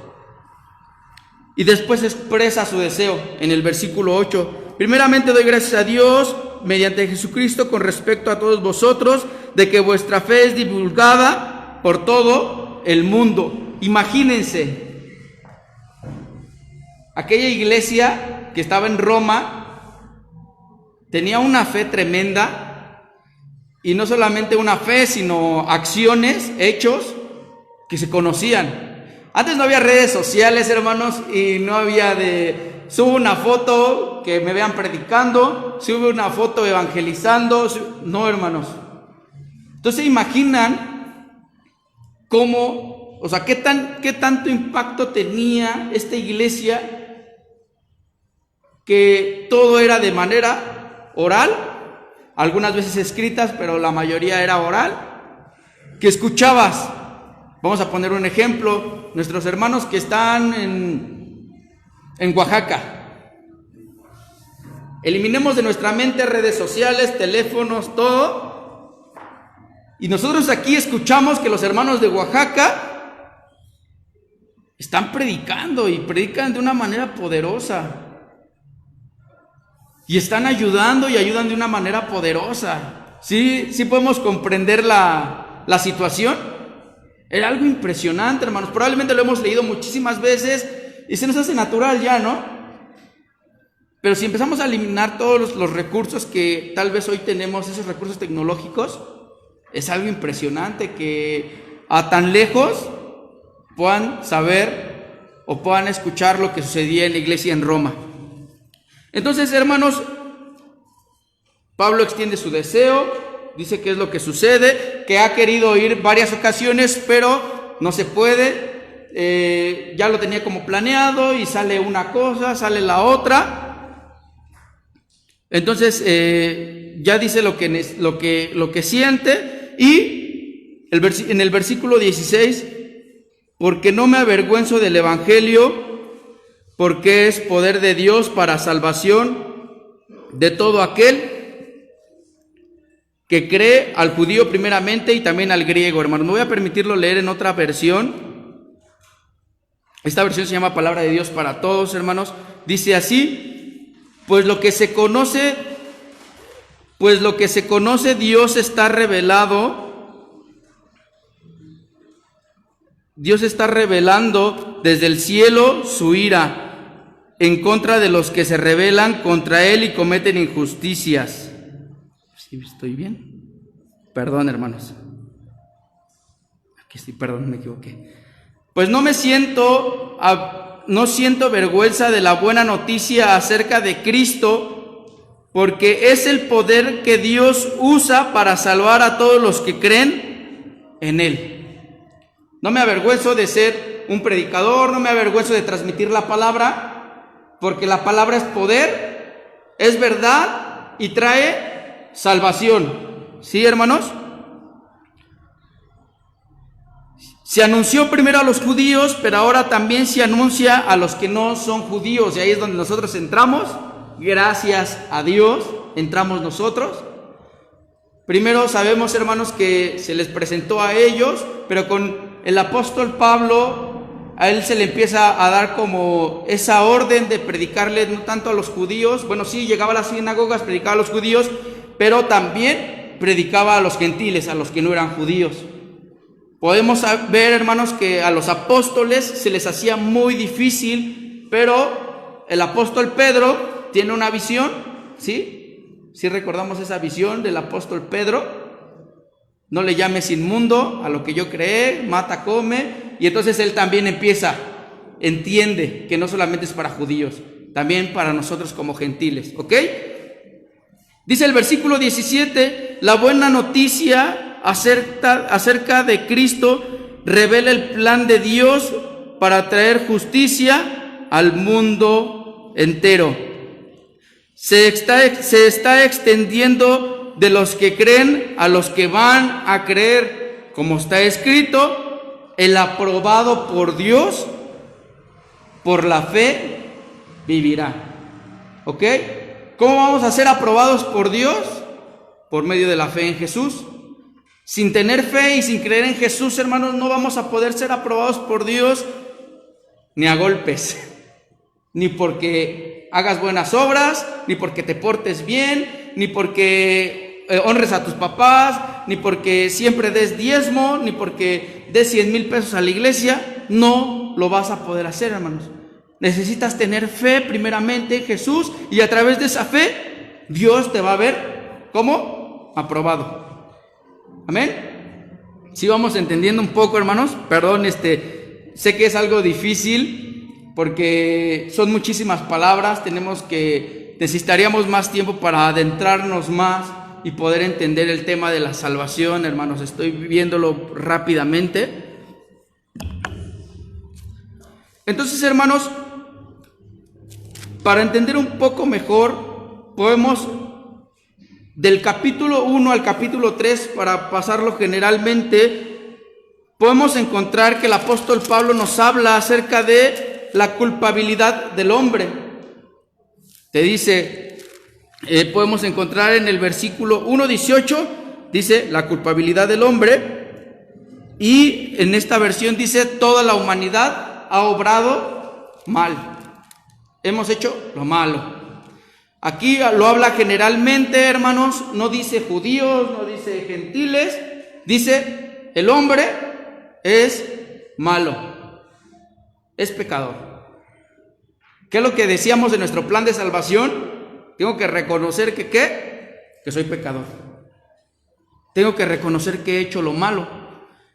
Y después expresa su deseo en el versículo 8: primeramente doy gracias a Dios mediante Jesucristo con respecto a todos vosotros, de que vuestra fe es divulgada por todo el mundo. Imagínense, aquella iglesia que estaba en Roma tenía una fe tremenda, y no solamente una fe, sino acciones, hechos que se conocían. Antes no había redes sociales, hermanos, y no había de subo una foto que me vean predicando, subo una foto evangelizando. No, hermanos. Entonces, imaginan cómo, o sea, qué tanto impacto tenía esta iglesia, que todo era de manera oral, algunas veces escritas, pero la mayoría era oral, que escuchabas. Vamos a poner un ejemplo: nuestros hermanos que están en Oaxaca, eliminemos de nuestra mente redes sociales, teléfonos, todo, y nosotros aquí escuchamos que los hermanos de Oaxaca están predicando, y predican de una manera poderosa, y están ayudando y ayudan de una manera poderosa. ¿Sí podemos comprender la situación? Era algo impresionante, hermanos. Probablemente lo hemos leído muchísimas veces y se nos hace natural ya, ¿no? Pero si empezamos a eliminar todos los recursos que tal vez hoy tenemos, esos recursos tecnológicos, es algo impresionante que a tan lejos puedan saber o puedan escuchar lo que sucedía en la iglesia en Roma. Entonces, hermanos, Pablo extiende su deseo, dice qué es lo que sucede, que ha querido ir varias ocasiones, pero no se puede. Ya lo tenía como planeado y sale una cosa, sale la otra. Entonces ya dice lo que siente, y en el versículo 16, porque no me avergüenzo del evangelio, porque es poder de Dios para salvación de todo aquel que cree, al judío primeramente y también al griego. Hermano, me voy a permitirlo leer en otra versión. Esta versión se llama Palabra de Dios para Todos, hermanos. Dice así: pues lo que se conoce Dios está revelando desde el cielo su ira en contra de los que se rebelan contra él y cometen injusticias. ¿Sí estoy bien? Perdón, hermanos. Aquí estoy, perdón, me equivoqué. Pues no siento vergüenza de la buena noticia acerca de Cristo, porque es el poder que Dios usa para salvar a todos los que creen en él. No me avergüenzo de ser un predicador, no me avergüenzo de transmitir la palabra, porque la palabra es poder, es verdad y trae salvación. ¿Sí, hermanos? Se anunció primero a los judíos, pero ahora también se anuncia a los que no son judíos, y ahí es donde nosotros entramos. Gracias a Dios entramos nosotros. Primero sabemos, hermanos, que se les presentó a ellos, pero con el apóstol Pablo, a él se le empieza a dar como esa orden de predicarle no tanto a los judíos. Bueno, sí, llegaba a las sinagogas, predicaba a los judíos, pero también predicaba a los gentiles, a los que no eran judíos. Podemos ver, hermanos, que a los apóstoles se les hacía muy difícil, pero el apóstol Pedro tiene una visión, ¿sí? ¿Sí recordamos esa visión del apóstol Pedro? No le llames inmundo a lo que yo creé, mata, come. Y entonces él también entiende que no solamente es para judíos, también para nosotros como gentiles, ¿ok? Dice el versículo 17, la buena noticia acerca de Cristo revela el plan de Dios para traer justicia al mundo entero. Se está extendiendo de los que creen a los que van a creer, como está escrito: el aprobado por Dios, por la fe, vivirá. ¿Ok? ¿Cómo vamos a ser aprobados por Dios? Por medio de la fe en Jesús. Sin tener fe y sin creer en Jesús, hermanos, no vamos a poder ser aprobados por Dios ni a golpes, ni porque hagas buenas obras, ni porque te portes bien, ni porque honres a tus papás, ni porque siempre des diezmo, ni porque des 100,000 pesos a la iglesia. No lo vas a poder hacer, hermanos. necesitas tener fe primeramente en Jesús, y a través de esa fe Dios te va a ver como aprobado. Amén. Si vamos entendiendo un poco, hermanos. Perdón, sé que es algo difícil porque son muchísimas palabras. Necesitaríamos más tiempo para adentrarnos más y poder entender el tema de la salvación, hermanos. Estoy viéndolo rápidamente. Entonces, hermanos, para entender un poco mejor, podemos del capítulo 1 al capítulo 3, para pasarlo generalmente, podemos encontrar que el apóstol Pablo nos habla acerca de la culpabilidad del hombre. Te dice, podemos encontrar en el versículo 1:18, dice la culpabilidad del hombre, y en esta versión dice toda la humanidad ha obrado mal. Hemos hecho lo malo. Aquí lo habla generalmente, hermanos, no dice judíos, no dice gentiles, dice el hombre es malo, es pecador. ¿Qué es lo que decíamos de nuestro plan de salvación? Tengo que reconocer que soy pecador. Tengo que reconocer que he hecho lo malo.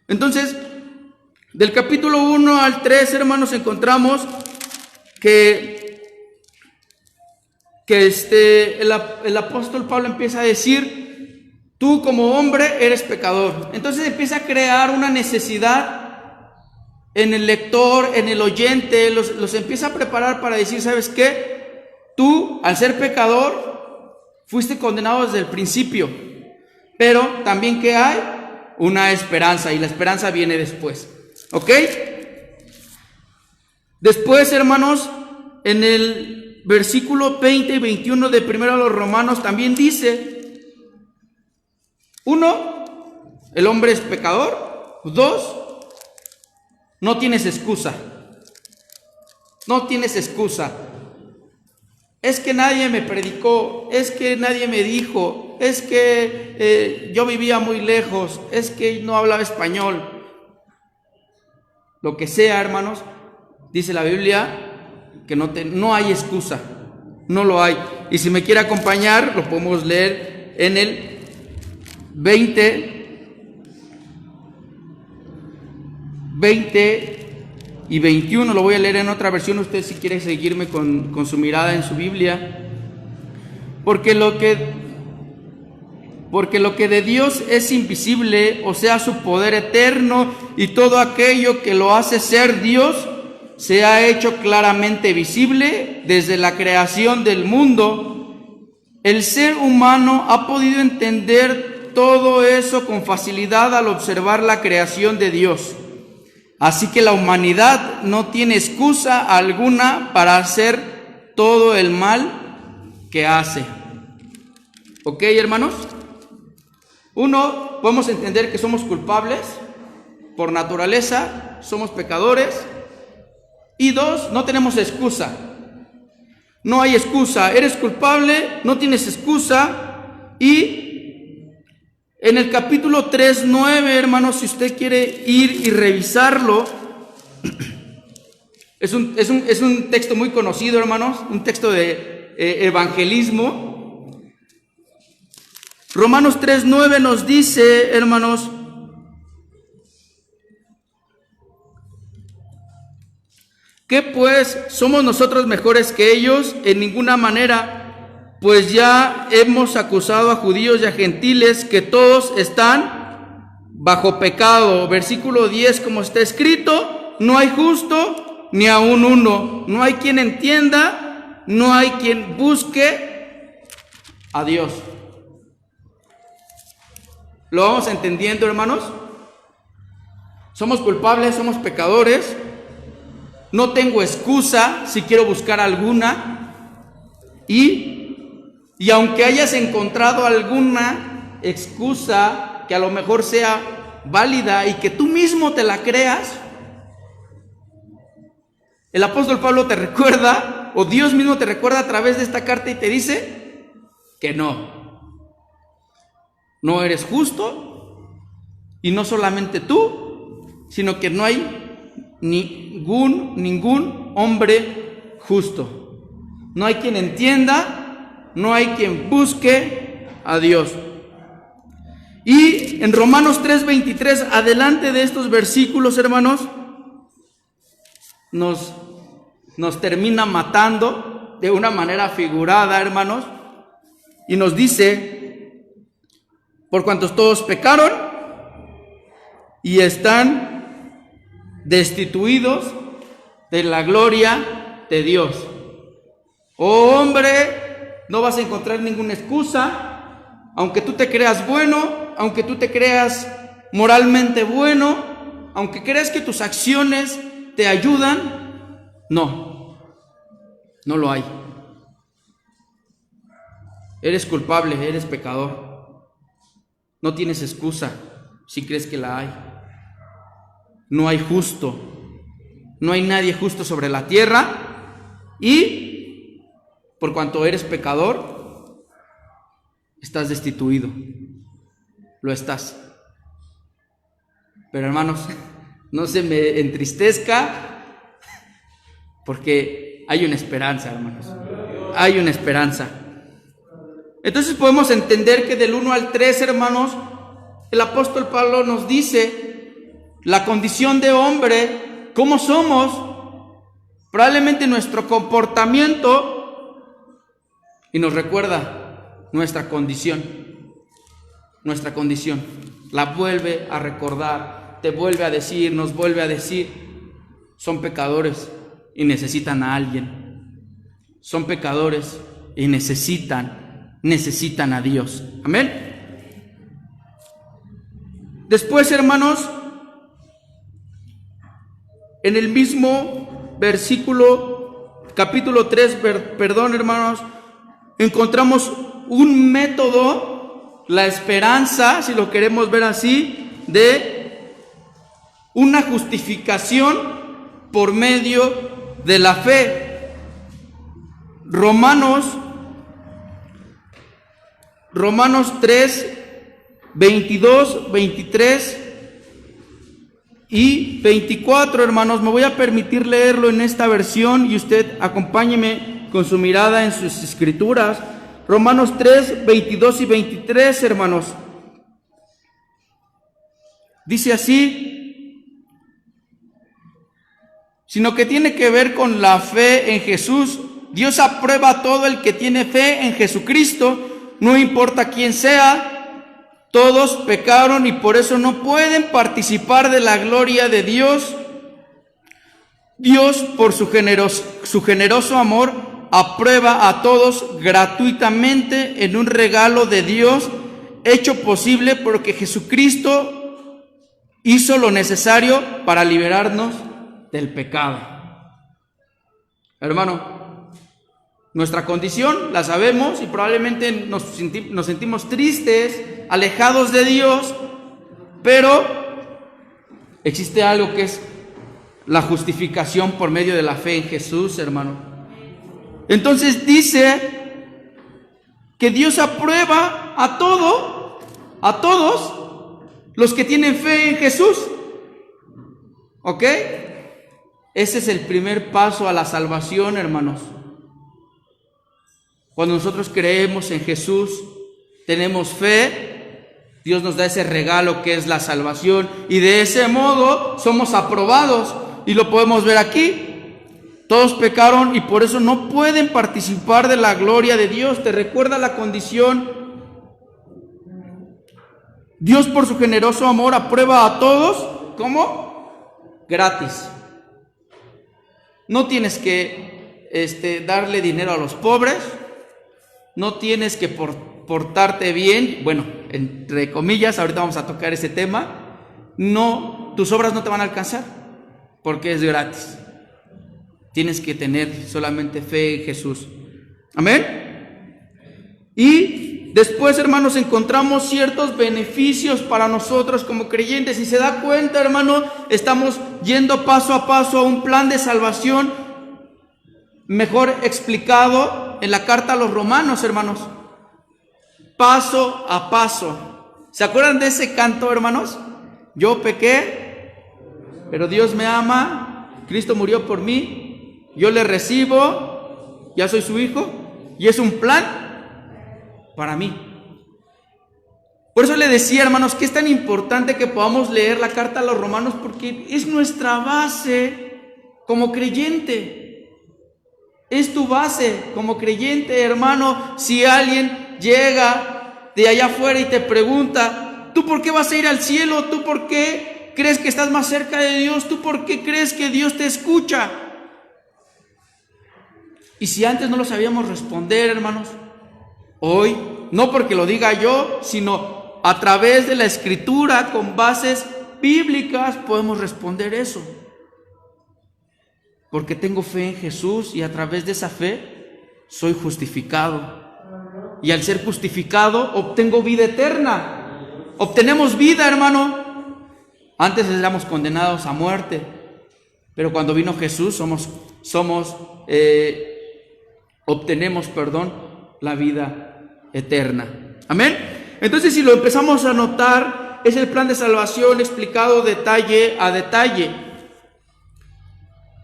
Entonces, del capítulo 1 al 3, hermanos, encontramos que el apóstol Pablo empieza a decir, tú como hombre eres pecador. Entonces empieza a crear una necesidad en el lector, en el oyente, los empieza a preparar para decir, ¿sabes qué? Tú, al ser pecador, fuiste condenado desde el principio, pero también que hay una esperanza, y la esperanza viene después, ¿ok? Después, hermanos, en el versículo 20 y 21 de Primero a los Romanos también dice, 1, el hombre es pecador. 2, no tienes excusa. No tienes excusa. Es que nadie me predicó, es que nadie me dijo, es que yo vivía muy lejos, es que no hablaba español. Lo que sea, hermanos, dice la Biblia que no hay excusa, no lo hay. Y si me quiere acompañar, lo podemos leer en el 20 y 21, lo voy a leer en otra versión, usted si quiere seguirme con su mirada en su Biblia. Porque lo que de Dios es invisible, o sea, su poder eterno y todo aquello que lo hace ser Dios, se ha hecho claramente visible desde la creación del mundo. El ser humano ha podido entender todo eso con facilidad al observar la creación de Dios. Así que la humanidad no tiene excusa alguna para hacer todo el mal que hace. ¿Ok, hermanos? 1, podemos entender que somos culpables por naturaleza, somos pecadores. Y 2, no tenemos excusa. No hay excusa. Eres culpable, no tienes excusa. Y en el capítulo 3:9, hermanos, si usted quiere ir y revisarlo, es un texto muy conocido, hermanos, un texto de evangelismo. Romanos 3:9 nos dice, hermanos, ¿qué pues? ¿Somos nosotros mejores que ellos? En ninguna manera, pues ya hemos acusado a judíos y a gentiles que todos están bajo pecado. Versículo 10, como está escrito, no hay justo ni aun uno, no hay quien entienda, no hay quien busque a Dios. ¿Lo vamos entendiendo, hermanos? Somos culpables, somos pecadores. No tengo excusa si quiero buscar alguna. Y aunque hayas encontrado alguna excusa que a lo mejor sea válida y que tú mismo te la creas, el apóstol Pablo te recuerda, o Dios mismo te recuerda a través de esta carta y te dice que no eres justo, y no solamente tú, sino que no hay ningún hombre justo. No hay quien entienda, no hay quien busque a Dios. Y en Romanos 3:23, adelante de estos versículos, hermanos, nos termina matando de una manera figurada, hermanos, y nos dice: por cuantos todos pecaron y están destituidos de la gloria de Dios. Oh hombre, no vas a encontrar ninguna excusa, aunque tú te creas bueno, aunque tú te creas moralmente bueno, aunque creas que tus acciones te ayudan, no lo hay. Eres culpable, eres pecador. No tienes excusa si crees que la hay. No hay justo. No hay nadie justo sobre la tierra. Y por cuanto eres pecador, estás destituido. Lo estás. Pero hermanos, no se me entristezca, porque hay una esperanza, hermanos. Hay una esperanza. Entonces podemos entender que del 1 al 3, hermanos, el apóstol Pablo nos dice la condición de hombre, cómo somos, probablemente nuestro comportamiento, y nos recuerda nuestra condición. Nuestra condición. La vuelve a recordar, te vuelve a decir, nos vuelve a decir: son pecadores y necesitan a alguien. Son pecadores y necesitan a Dios. Amén. Después, hermanos, en el mismo versículo, capítulo 3, hermanos, encontramos un método, la esperanza, si lo queremos ver así, de una justificación por medio de la fe. Romanos 3, 22, 23 y 24, hermanos. Me voy a permitir leerlo en esta versión y usted acompáñeme con su mirada en sus escrituras. Romanos 3, 22 y 23, hermanos. Dice así: sino que tiene que ver con la fe en Jesús. Dios aprueba a todo el que tiene fe en Jesucristo, no importa quién sea. Todos pecaron y por eso no pueden participar de la gloria de Dios. Dios, por su generoso amor, aprueba a todos gratuitamente en un regalo de Dios hecho posible porque Jesucristo hizo lo necesario para liberarnos del pecado. Hermano, nuestra condición la sabemos y probablemente nos sentimos tristes, alejados de Dios, pero existe algo que es la justificación por medio de la fe en Jesús, hermano. Entonces dice que Dios aprueba a todos los que tienen fe en Jesús. ¿Ok? Ese es el primer paso a la salvación, hermanos. Cuando nosotros creemos en Jesús, tenemos fe, Dios nos da ese regalo que es la salvación, y de ese modo somos aprobados, y lo podemos ver aquí. Todos pecaron y por eso no pueden participar de la gloria de Dios. Te recuerda la condición. Dios, por su generoso amor, aprueba a todos. ¿Cómo? Gratis. No tienes que darle dinero a los pobres. No tienes que portarte bien. Bueno, entre comillas, ahorita vamos a tocar ese tema. No, tus obras no te van a alcanzar porque es gratis. Tienes que tener solamente fe en Jesús. Amén. Y después, hermanos, encontramos ciertos beneficios para nosotros como creyentes. Si se da cuenta, hermano, estamos yendo paso a paso a un plan de salvación mejor explicado en la carta a los Romanos, hermanos. Paso a paso. ¿Se acuerdan de ese canto, hermanos? Yo pequé, pero Dios me ama. Cristo murió por mí. yo le recibo, ya soy su hijo, y es un plan para mí. Por eso le decía, hermanos, que es tan importante que podamos leer la carta a los romanos, porque es nuestra base como creyente. Es tu base como creyente, hermano. Si alguien llega de allá afuera y te pregunta, ¿tú por qué vas a ir al cielo? ¿Tú por qué crees que estás más cerca de Dios? ¿Tú por qué crees que Dios te escucha? Y si antes no lo sabíamos responder, hermanos, hoy, no porque lo diga yo, sino a través de la Escritura, con bases bíblicas, podemos responder eso. Porque tengo fe en Jesús y a través de esa fe soy justificado. Y al ser justificado obtengo vida eterna. Obtenemos vida, hermano. Antes éramos condenados a muerte, pero cuando vino Jesús obtenemos la vida eterna. Amén. Entonces, si lo empezamos a notar, es el plan de salvación explicado detalle a detalle.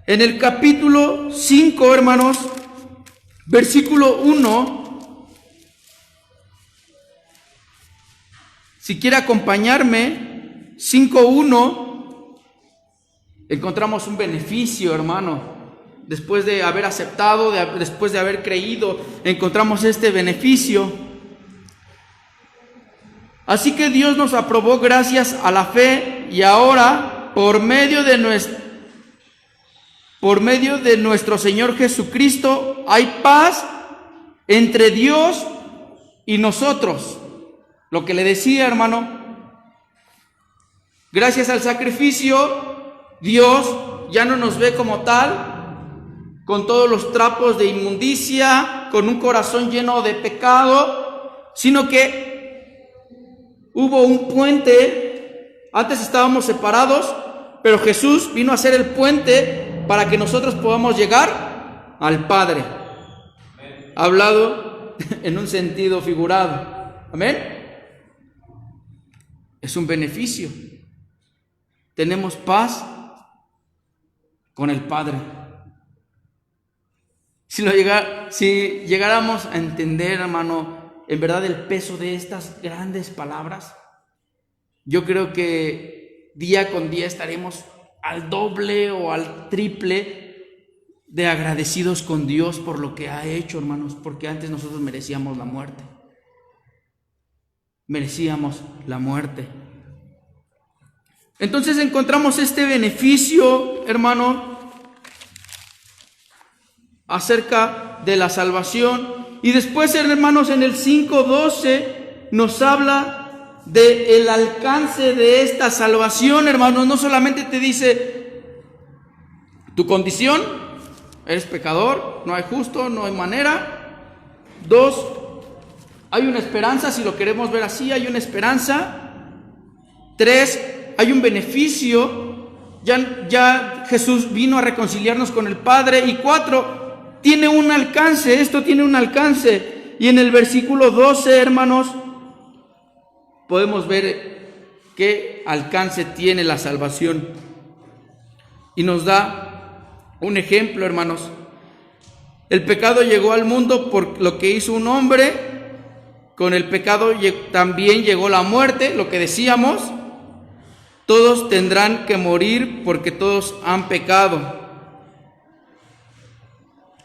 En el capítulo 5, hermanos, versículo 1, si quiere acompañarme, 5:1, encontramos un beneficio, hermano. Después de haber aceptado, después de haber creído, encontramos este beneficio. Así que Dios nos aprobó gracias a la fe, y ahora, por medio de nuestro Señor Jesucristo, hay paz entre Dios y nosotros. Lo que le decía, hermano, gracias al sacrificio, Dios ya no nos ve como tal, con todos los trapos de inmundicia, con un corazón lleno de pecado, sino que hubo un puente. Antes estábamos separados, pero Jesús vino a ser el puente para que nosotros podamos llegar al Padre. Hablado en un sentido figurado. Amén. Es un beneficio. Tenemos paz con el Padre. Si llegáramos a entender, hermano, en verdad el peso de estas grandes palabras, yo creo que día con día estaremos al doble o al triple de agradecidos con Dios por lo que ha hecho, hermanos, porque antes nosotros merecíamos la muerte. Merecíamos la muerte. Entonces encontramos este beneficio, hermano, acerca de la salvación. Y después, hermanos, en el 5:12 nos habla del alcance de esta salvación, hermanos. No solamente te dice tu condición, eres pecador, no hay justo, no hay manera. 2, hay una esperanza, si lo queremos ver así, hay una esperanza. 3, hay un beneficio, ya Jesús vino a reconciliarnos con el Padre. Y 4, tiene un alcance, esto tiene un alcance. Y en el versículo 12, hermanos, podemos ver qué alcance tiene la salvación. Y nos da un ejemplo, hermanos. El pecado llegó al mundo por lo que hizo un hombre. Con el pecado también llegó la muerte, lo que decíamos. Todos tendrán que morir porque todos han pecado.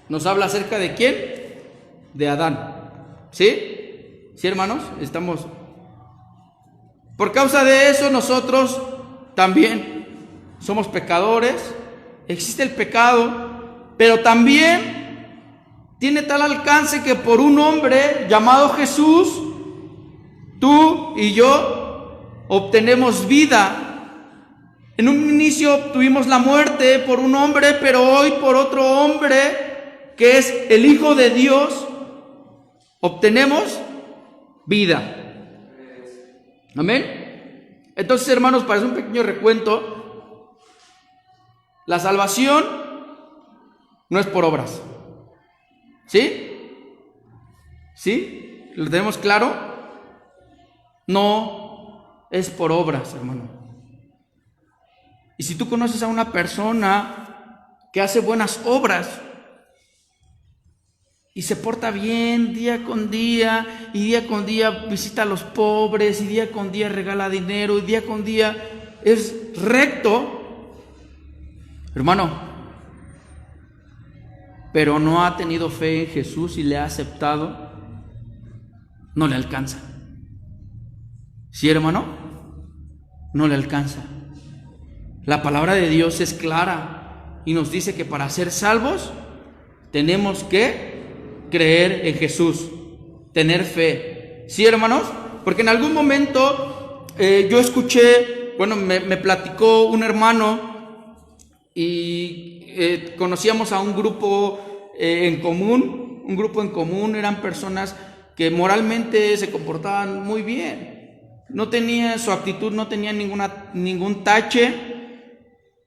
¿Nos habla acerca de quién? De Adán. ¿Sí? ¿Sí, hermanos? Estamos. Por causa de eso nosotros también somos pecadores. Existe el pecado, pero también tiene tal alcance que por un hombre llamado Jesús, tú y yo obtenemos vida. En un inicio obtuvimos la muerte por un hombre, pero hoy por otro hombre, que es el Hijo de Dios, obtenemos vida. Amén. Entonces, hermanos, para hacer un pequeño recuento, la salvación no es por obras. ¿Sí? ¿Sí? ¿Lo tenemos claro? No es por obras, hermano. Y si tú conoces a una persona que hace buenas obras y se porta bien día con día, y día con día visita a los pobres, y día con día regala dinero, y día con día es recto, hermano, pero no ha tenido fe en Jesús y le ha aceptado, no le alcanza. ¿Sí, hermano? No le alcanza. La palabra de Dios es clara y nos dice que para ser salvos tenemos que creer en Jesús, tener fe. ¿Sí, hermanos? Porque en algún momento yo escuché, bueno, me platicó un hermano y conocíamos a un grupo en común, eran personas que moralmente se comportaban muy bien, no tenía su actitud, no tenía ningún tache,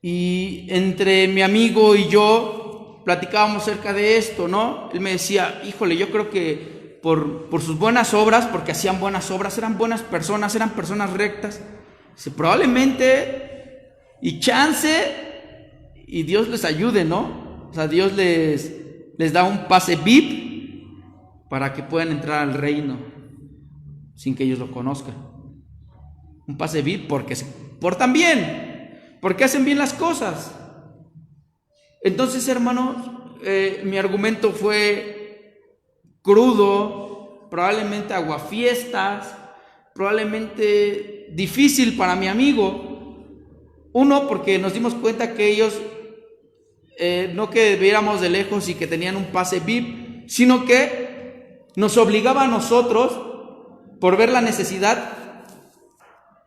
y entre mi amigo y yo platicábamos acerca de esto, ¿no? Él me decía, híjole, yo creo que por sus buenas obras, porque hacían buenas obras, eran buenas personas, eran personas rectas, probablemente, y chance, y Dios les ayude, ¿no? O sea, Dios les da un pase VIP para que puedan entrar al reino sin que ellos lo conozcan. Un pase VIP porque se portan bien, porque hacen bien las cosas. Entonces, hermanos, mi argumento fue crudo, probablemente aguafiestas, probablemente difícil para mi amigo. Uno, porque nos dimos cuenta que ellos no que viéramos de lejos y que tenían un pase VIP, sino que nos obligaba a nosotros, por ver la necesidad,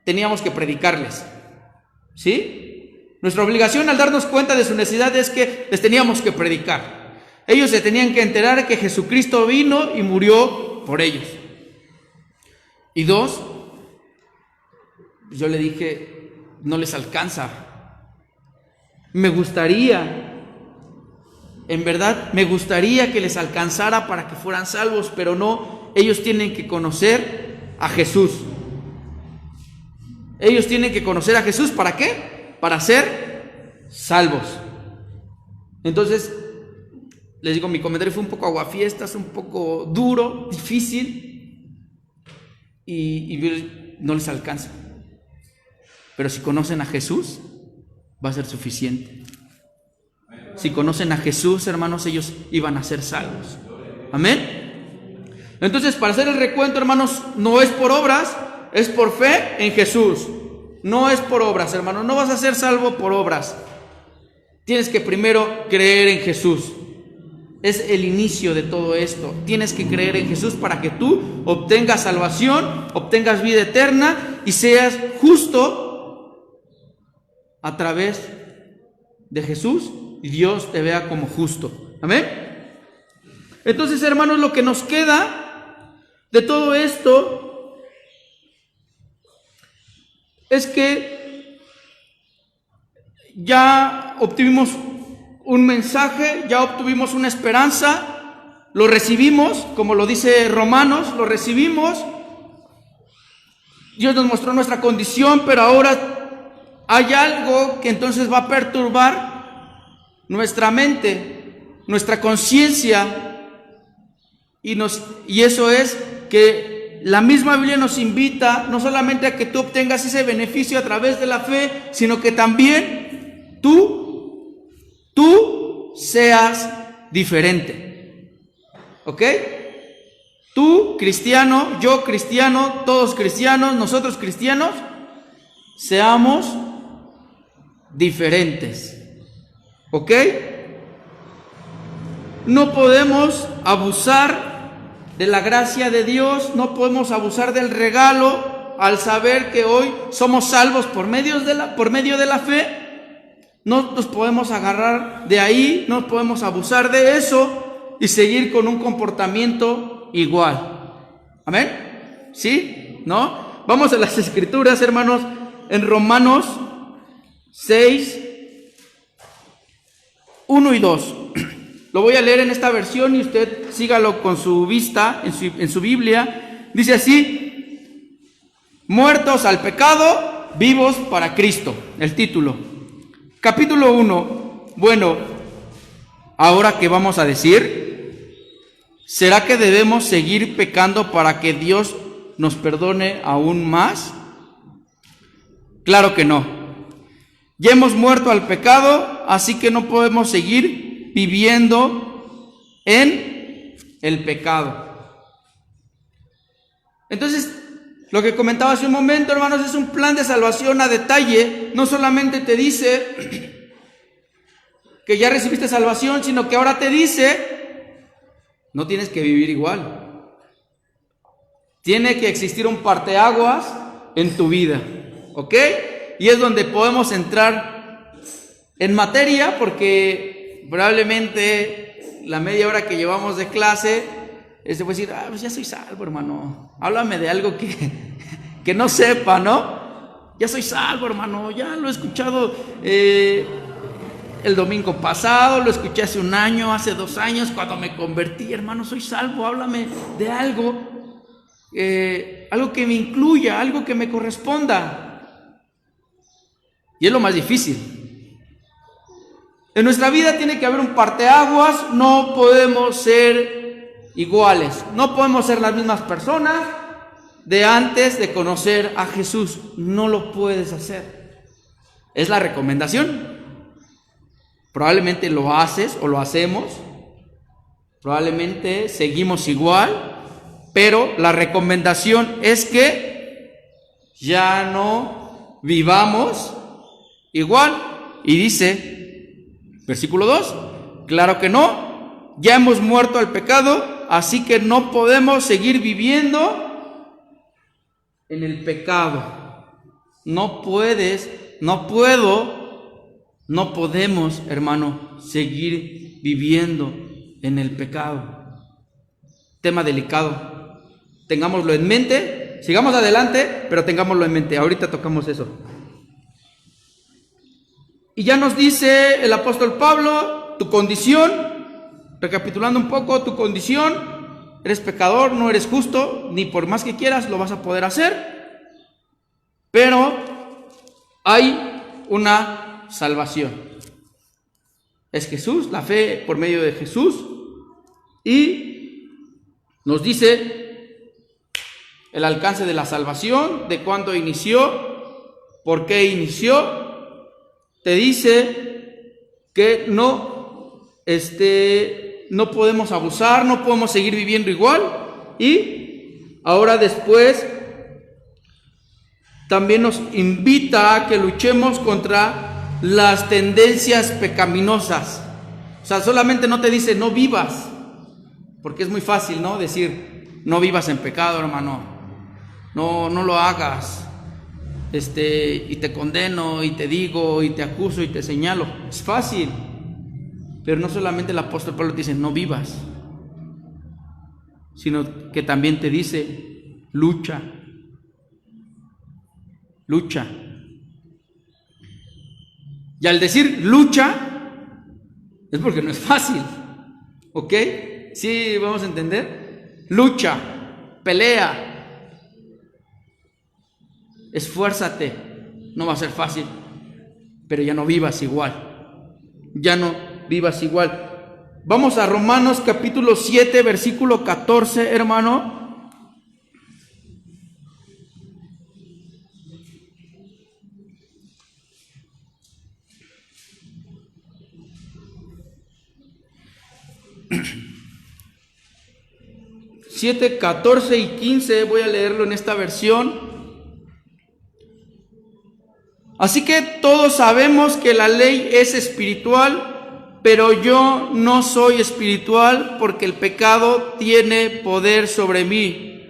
teníamos que predicarles. ¿Sí? Nuestra obligación al darnos cuenta de su necesidad es que les teníamos que predicar. Ellos se tenían que enterar que Jesucristo vino y murió por ellos. Y dos, yo le dije, no les alcanza. Me gustaría, en verdad, me gustaría que les alcanzara para que fueran salvos, pero no, ellos tienen que conocer a Jesús. Ellos tienen que conocer a Jesús, ¿para qué? Para ser salvos. Entonces, les digo, mi comentario fue un poco aguafiestas, un poco duro, difícil, y no les alcanza. Pero si conocen a Jesús, va a ser suficiente. Si conocen a Jesús, hermanos, ellos iban a ser salvos. Amén. Entonces, para hacer el recuento, hermanos, no es por obras, es por fe en Jesús. No es por obras, hermanos. No vas a ser salvo por obras. Tienes que primero creer en Jesús. Es el inicio de todo esto. Tienes que creer en Jesús para que tú obtengas salvación, obtengas vida eterna y seas justo a través de Jesús y Dios te vea como justo. Amén. Entonces, hermanos, lo que nos queda de todo esto es que ya obtuvimos un mensaje, ya obtuvimos una esperanza, lo recibimos, como lo dice Romanos, lo recibimos. Dios nos mostró nuestra condición, pero ahora hay algo que entonces va a perturbar nuestra mente, nuestra conciencia, y eso es que la misma Biblia nos invita no solamente a que tú obtengas ese beneficio a través de la fe, sino que también tú seas diferente. ¿Ok? Tú cristiano, yo cristiano, todos cristianos, nosotros cristianos, seamos diferentes. ¿Ok? No podemos abusar de la gracia de Dios, no podemos abusar del regalo al saber que hoy somos salvos por medio de la fe. No nos podemos agarrar de ahí, no podemos abusar de eso y seguir con un comportamiento igual. ¿Amén? ¿Sí? ¿No? Vamos a las Escrituras, hermanos, en Romanos 6, 1 y 2. Lo voy a leer en esta versión y usted sígalo con su vista en su Biblia. Dice así: muertos al pecado, vivos para Cristo. El título. Capítulo 1. Bueno, ¿Ahora qué vamos a decir? ¿Será que debemos seguir pecando para que Dios nos perdone aún más? Claro que no. Ya hemos muerto al pecado, así que no podemos seguir viviendo en el pecado. Entonces, lo que comentaba hace un momento, hermanos, es un plan de salvación a detalle. No solamente te dice que ya recibiste salvación, sino que ahora te dice, no tienes que vivir igual. Tiene que existir un parteaguas en tu vida, ¿ok? Y es donde podemos entrar en materia, porque probablemente la media hora que llevamos de clase, puede decir, pues ya soy salvo, hermano. Háblame de algo que no sepa, ¿no? Ya soy salvo, hermano, ya lo he escuchado el domingo pasado, lo escuché hace un año, hace 2 años, cuando me convertí, hermano, soy salvo. Háblame de algo, algo que me incluya, algo que me corresponda. Y es lo más difícil. En nuestra vida tiene que haber un parteaguas. No podemos ser iguales, no podemos ser las mismas personas de antes de conocer a Jesús. No lo puedes hacer. Es la recomendación. Probablemente lo haces o lo hacemos, probablemente seguimos igual, pero la recomendación es que ya no vivamos igual. Y dice, versículo 2, claro que no, ya hemos muerto al pecado, así que no podemos seguir viviendo en el pecado. No puedes, no puedo, no podemos, hermano, seguir viviendo en el pecado. Tema delicado. Tengámoslo en mente, sigamos adelante, pero tengámoslo en mente. Ahorita tocamos eso. Y ya nos dice el apóstol Pablo, tu condición, recapitulando un poco, tu condición, eres pecador, no eres justo, ni por más que quieras lo vas a poder hacer, pero hay una salvación. Es Jesús, la fe por medio de Jesús, y nos dice el alcance de la salvación, de cuándo inició, por qué inició. Te dice que no podemos abusar, no podemos seguir viviendo igual. Y ahora después también nos invita a que luchemos contra las tendencias pecaminosas. O sea, solamente no te dice no vivas, porque es muy fácil, ¿no? Decir no vivas en pecado, hermano, no lo hagas. Y te condeno, y te digo, y te acuso, y te señalo. Es fácil. Pero no solamente el apóstol Pablo te dice no vivas, sino que también te dice lucha. Lucha. Y al decir lucha, es porque no es fácil. ¿Ok? ¿Sí vamos a entender? Lucha, pelea. Esfuérzate, no va a ser fácil, pero ya no vivas igual, ya no vivas igual. Vamos a Romanos capítulo 7, versículo 14, hermano. Siete, 14 y 15, voy a leerlo en esta versión. Así que todos sabemos que la ley es espiritual, pero yo no soy espiritual porque el pecado tiene poder sobre mí.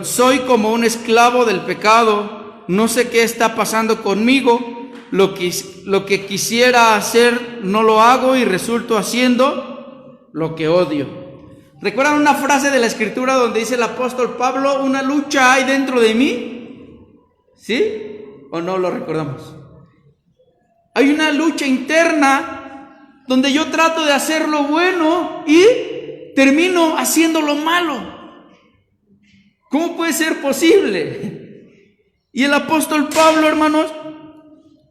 Soy como un esclavo del pecado, no sé qué está pasando conmigo, lo que quisiera hacer no lo hago y resulto haciendo lo que odio. ¿Recuerdan una frase de la Escritura donde dice el apóstol Pablo, una lucha hay dentro de mí? ¿Sí? ¿O no lo recordamos? Hay una lucha interna donde yo trato de hacer lo bueno y termino haciendo lo malo. ¿Cómo puede ser posible? Y el apóstol Pablo, hermanos,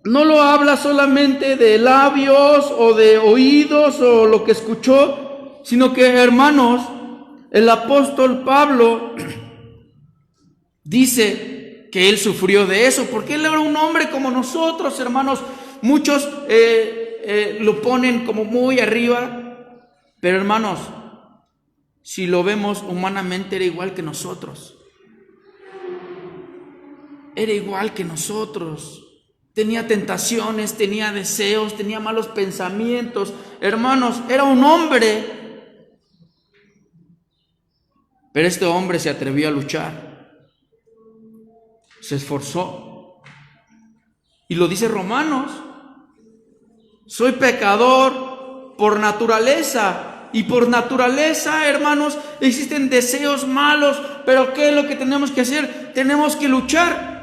no lo habla solamente de labios o de oídos o lo que escuchó, sino que, hermanos, el apóstol Pablo dice que él sufrió de eso, porque él era un hombre como nosotros, hermanos. Muchos lo ponen como muy arriba, pero hermanos, si lo vemos humanamente, era igual que nosotros. Era igual que nosotros. Tenía tentaciones, tenía deseos, tenía malos pensamientos. Hermanos, era un hombre. Pero este hombre se atrevió a luchar. Se esforzó. Y lo dice Romanos. Soy pecador por naturaleza. Y por naturaleza, hermanos, existen deseos malos. Pero ¿qué es lo que tenemos que hacer? Tenemos que luchar.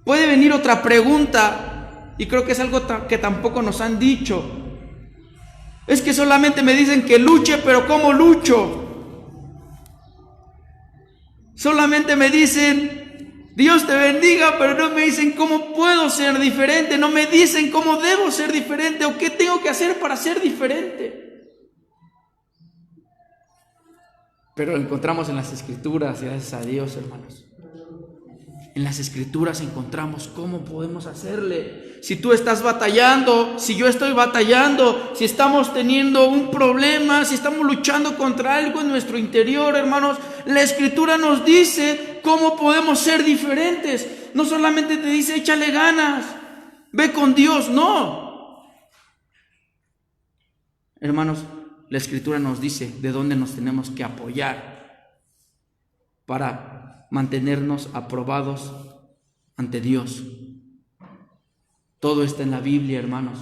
Puede venir otra pregunta, y creo que es algo que tampoco nos han dicho. Es que solamente me dicen que luche, pero ¿cómo lucho? Solamente me dicen, Dios te bendiga, pero no me dicen cómo puedo ser diferente, no me dicen cómo debo ser diferente o qué tengo que hacer para ser diferente. Pero lo encontramos en las Escrituras, gracias a Dios, hermanos. En las Escrituras encontramos cómo podemos hacerle. Si tú estás batallando, si yo estoy batallando, si estamos teniendo un problema, si estamos luchando contra algo en nuestro interior, hermanos, la Escritura nos dice cómo podemos ser diferentes. No solamente te dice échale ganas, ve con Dios, no. Hermanos, la Escritura nos dice de dónde nos tenemos que apoyar para mantenernos aprobados ante Dios. Todo está en la Biblia, hermanos.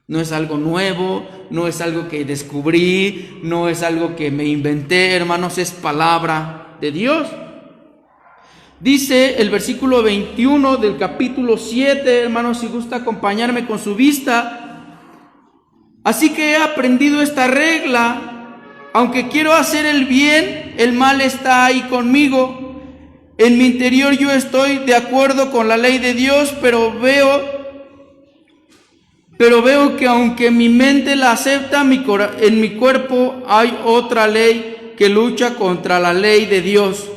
No es algo nuevo, no es algo que descubrí, no es algo que me inventé, hermanos, es palabra de Dios. Dice el versículo 21 del capítulo 7, hermanos, si gusta acompañarme con su vista. Así que he aprendido esta regla: aunque quiero hacer el bien, el mal está ahí conmigo. En mi interior yo estoy de acuerdo con la ley de Dios, pero veo que aunque mi mente la acepta, en mi cuerpo hay otra ley que lucha contra la ley de Dios.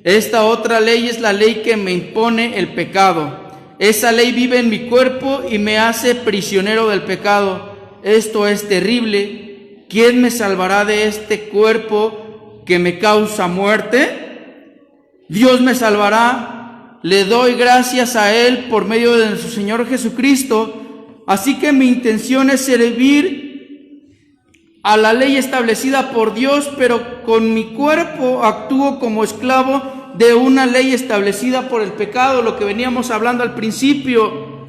Esta otra ley es la ley que me impone el pecado. Esa ley vive en mi cuerpo y me hace prisionero del pecado. Esto es terrible. ¿Quién me salvará de este cuerpo que me causa muerte? Dios me salvará. Le doy gracias a Él por medio de nuestro Señor Jesucristo. Así que mi intención es servir a la ley establecida por Dios, pero con mi cuerpo actúo como esclavo de una ley establecida por el pecado, lo que veníamos hablando al principio.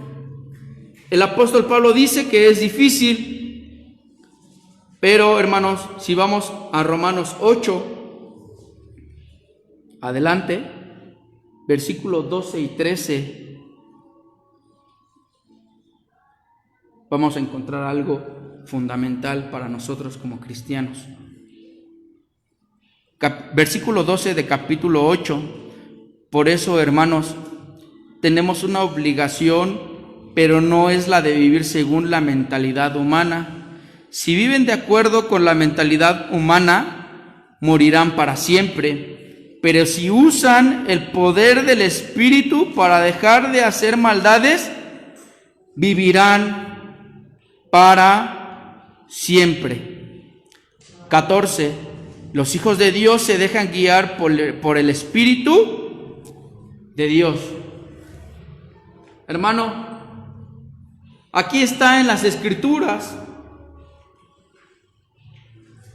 El apóstol Pablo dice que es difícil, pero hermanos, si vamos a Romanos 8, adelante, versículos 12 y 13, vamos a encontrar algo fundamental para nosotros como cristianos. Versículo 12 de capítulo 8. Por eso, hermanos, tenemos una obligación, pero no es la de vivir según la mentalidad humana. Si viven de acuerdo con la mentalidad humana, morirán para siempre. Pero si usan el poder del Espíritu para dejar de hacer maldades, vivirán para siempre. 14. Los hijos de Dios se dejan guiar por el Espíritu de Dios. Hermano, aquí está en las Escrituras.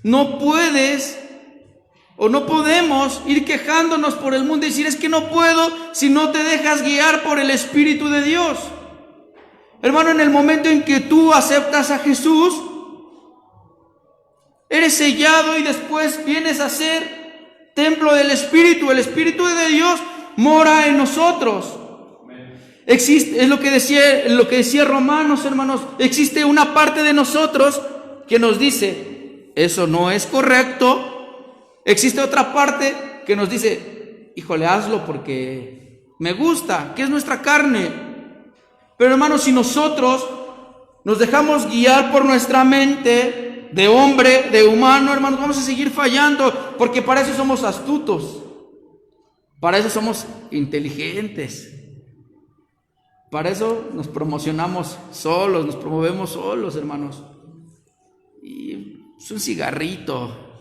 No puedes o no podemos ir quejándonos por el mundo y decir: es que no puedo si no te dejas guiar por el Espíritu de Dios. Hermano, en el momento en que tú aceptas a Jesús, eres sellado y después vienes a ser templo del Espíritu. El Espíritu de Dios mora en nosotros. Existe, es lo que decía Romanos, hermanos. Existe una parte de nosotros que nos dice: eso no es correcto. Existe otra parte que nos dice: híjole, hazlo porque me gusta, que es nuestra carne. Pero hermanos, si nosotros nos dejamos guiar por nuestra mente de hombre, de humano, hermanos, vamos a seguir fallando, porque para eso somos astutos, para eso somos inteligentes, para eso nos promocionamos solos, nos promovemos solos, hermanos. Y es un cigarrito.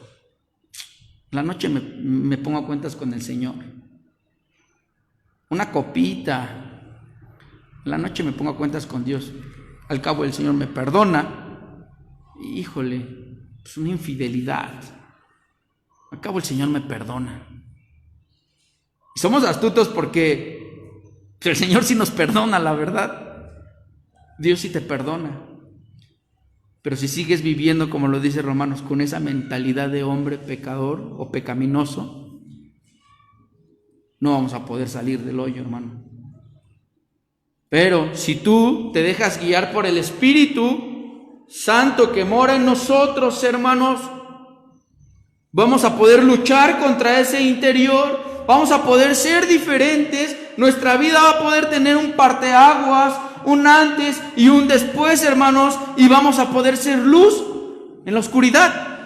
La noche me pongo a cuentas con el Señor. Una copita. La noche me pongo a cuentas con Dios. Al cabo el Señor me perdona. Híjole, es una infidelidad. Al cabo el Señor me perdona. Y somos astutos porque el Señor sí nos perdona, la verdad. Dios sí te perdona. Pero si sigues viviendo, como lo dice Romanos, con esa mentalidad de hombre pecador o pecaminoso, no vamos a poder salir del hoyo, hermano. Pero si tú te dejas guiar por el Espíritu Santo que mora en nosotros, hermanos, vamos a poder luchar contra ese interior, vamos a poder ser diferentes, nuestra vida va a poder tener un parteaguas, un antes y un después, hermanos, y vamos a poder ser luz en la oscuridad.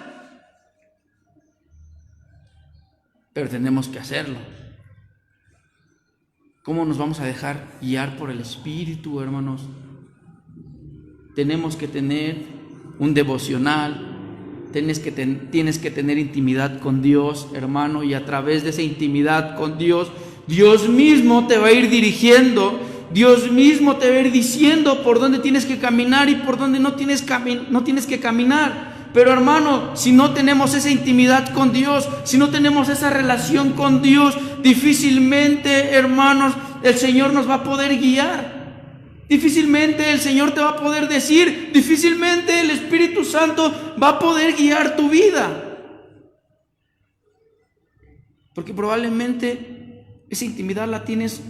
Pero tenemos que hacerlo. ¿Cómo nos vamos a dejar guiar por el Espíritu, hermanos? Tenemos que tener un devocional, tienes que tener intimidad con Dios, hermano, y a través de esa intimidad con Dios, Dios mismo te va a ir dirigiendo, Dios mismo te va a ir diciendo por dónde tienes que caminar y por dónde no tienes que caminar. Pero hermano, si no tenemos esa intimidad con Dios, si no tenemos esa relación con Dios, difícilmente, hermanos, el Señor nos va a poder guiar. Difícilmente el Señor te va a poder decir, difícilmente el Espíritu Santo va a poder guiar tu vida. Porque probablemente esa intimidad la tienes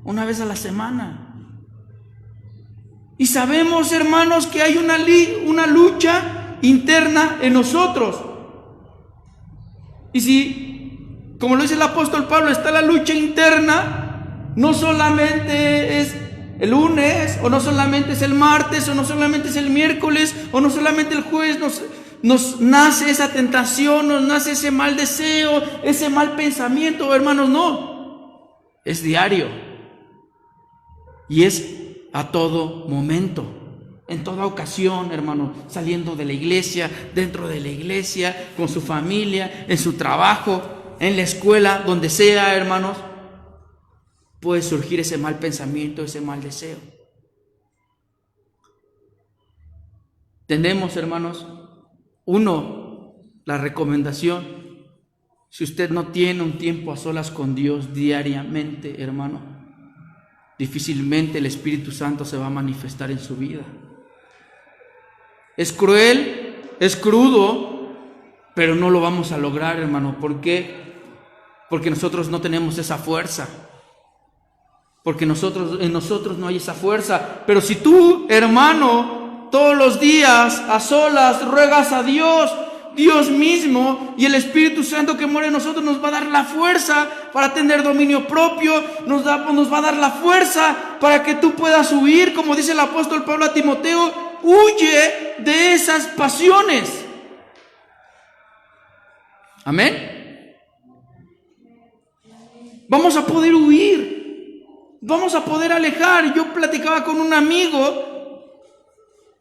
una vez a la semana. Y sabemos, hermanos, que hay una lucha interna en nosotros. Y si, como lo dice el apóstol Pablo, está la lucha interna, no solamente es el lunes, o no solamente es el martes, o no solamente es el miércoles, o no solamente el jueves nos nace esa tentación, nos nace ese mal deseo, ese mal pensamiento, hermanos, no. Es diario. Y es a todo momento. En toda ocasión, hermano, saliendo de la iglesia, dentro de la iglesia, con su familia, en su trabajo, en la escuela, donde sea, hermanos, puede surgir ese mal pensamiento, ese mal deseo. Tenemos, hermanos, la recomendación, si usted no tiene un tiempo a solas con Dios diariamente, hermano, difícilmente el Espíritu Santo se va a manifestar en su vida. Es cruel, es crudo, pero no lo vamos a lograr, hermano. ¿Por qué? Porque nosotros no tenemos esa fuerza. Porque en nosotros no hay esa fuerza. Pero si tú, hermano, todos los días a solas ruegas a Dios, Dios mismo y el Espíritu Santo que mora en nosotros nos va a dar la fuerza para tener dominio propio, nos va a dar la fuerza para que tú puedas huir, como dice el apóstol Pablo a Timoteo, huye de esas pasiones. Amén. Vamos a poder huir, vamos a poder alejar. Yo platicaba con un amigo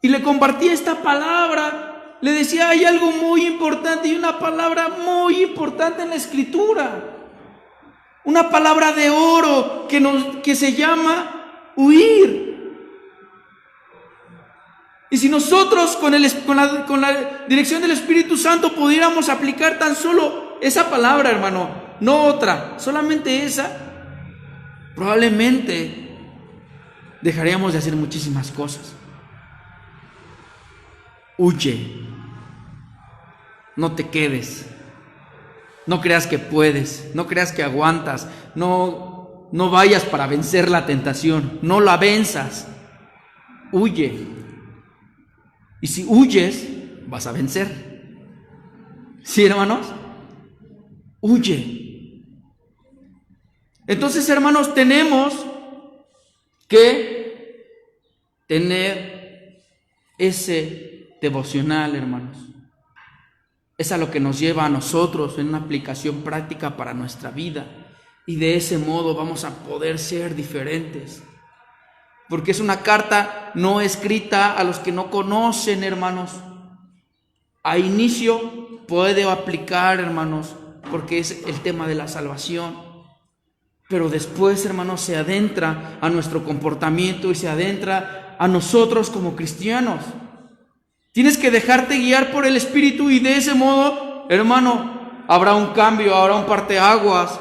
y le compartí esta palabra. Le decía, hay algo muy importante y una palabra muy importante en la Escritura. Una palabra de oro que se llama huir. Y si nosotros con la dirección del Espíritu Santo pudiéramos aplicar tan solo esa palabra, hermano, no otra, solamente esa, probablemente dejaríamos de hacer muchísimas cosas. Huye. No te quedes. No creas que puedes. No creas que aguantas. No vayas para vencer la tentación. No la venzas. Huye. Y si huyes, vas a vencer. ¿Sí, hermanos? Huye. Entonces, hermanos, tenemos que tener ese devocional, hermanos. Es a lo que nos lleva a nosotros en una aplicación práctica para nuestra vida. Y de ese modo vamos a poder ser diferentes. Porque es una carta no escrita a los que no conocen, hermanos. A inicio puede aplicar, hermanos, porque es el tema de la salvación. Pero después, hermanos, se adentra a nuestro comportamiento y se adentra a nosotros como cristianos. Tienes que dejarte guiar por el Espíritu y de ese modo, hermano, habrá un cambio, habrá un parteaguas.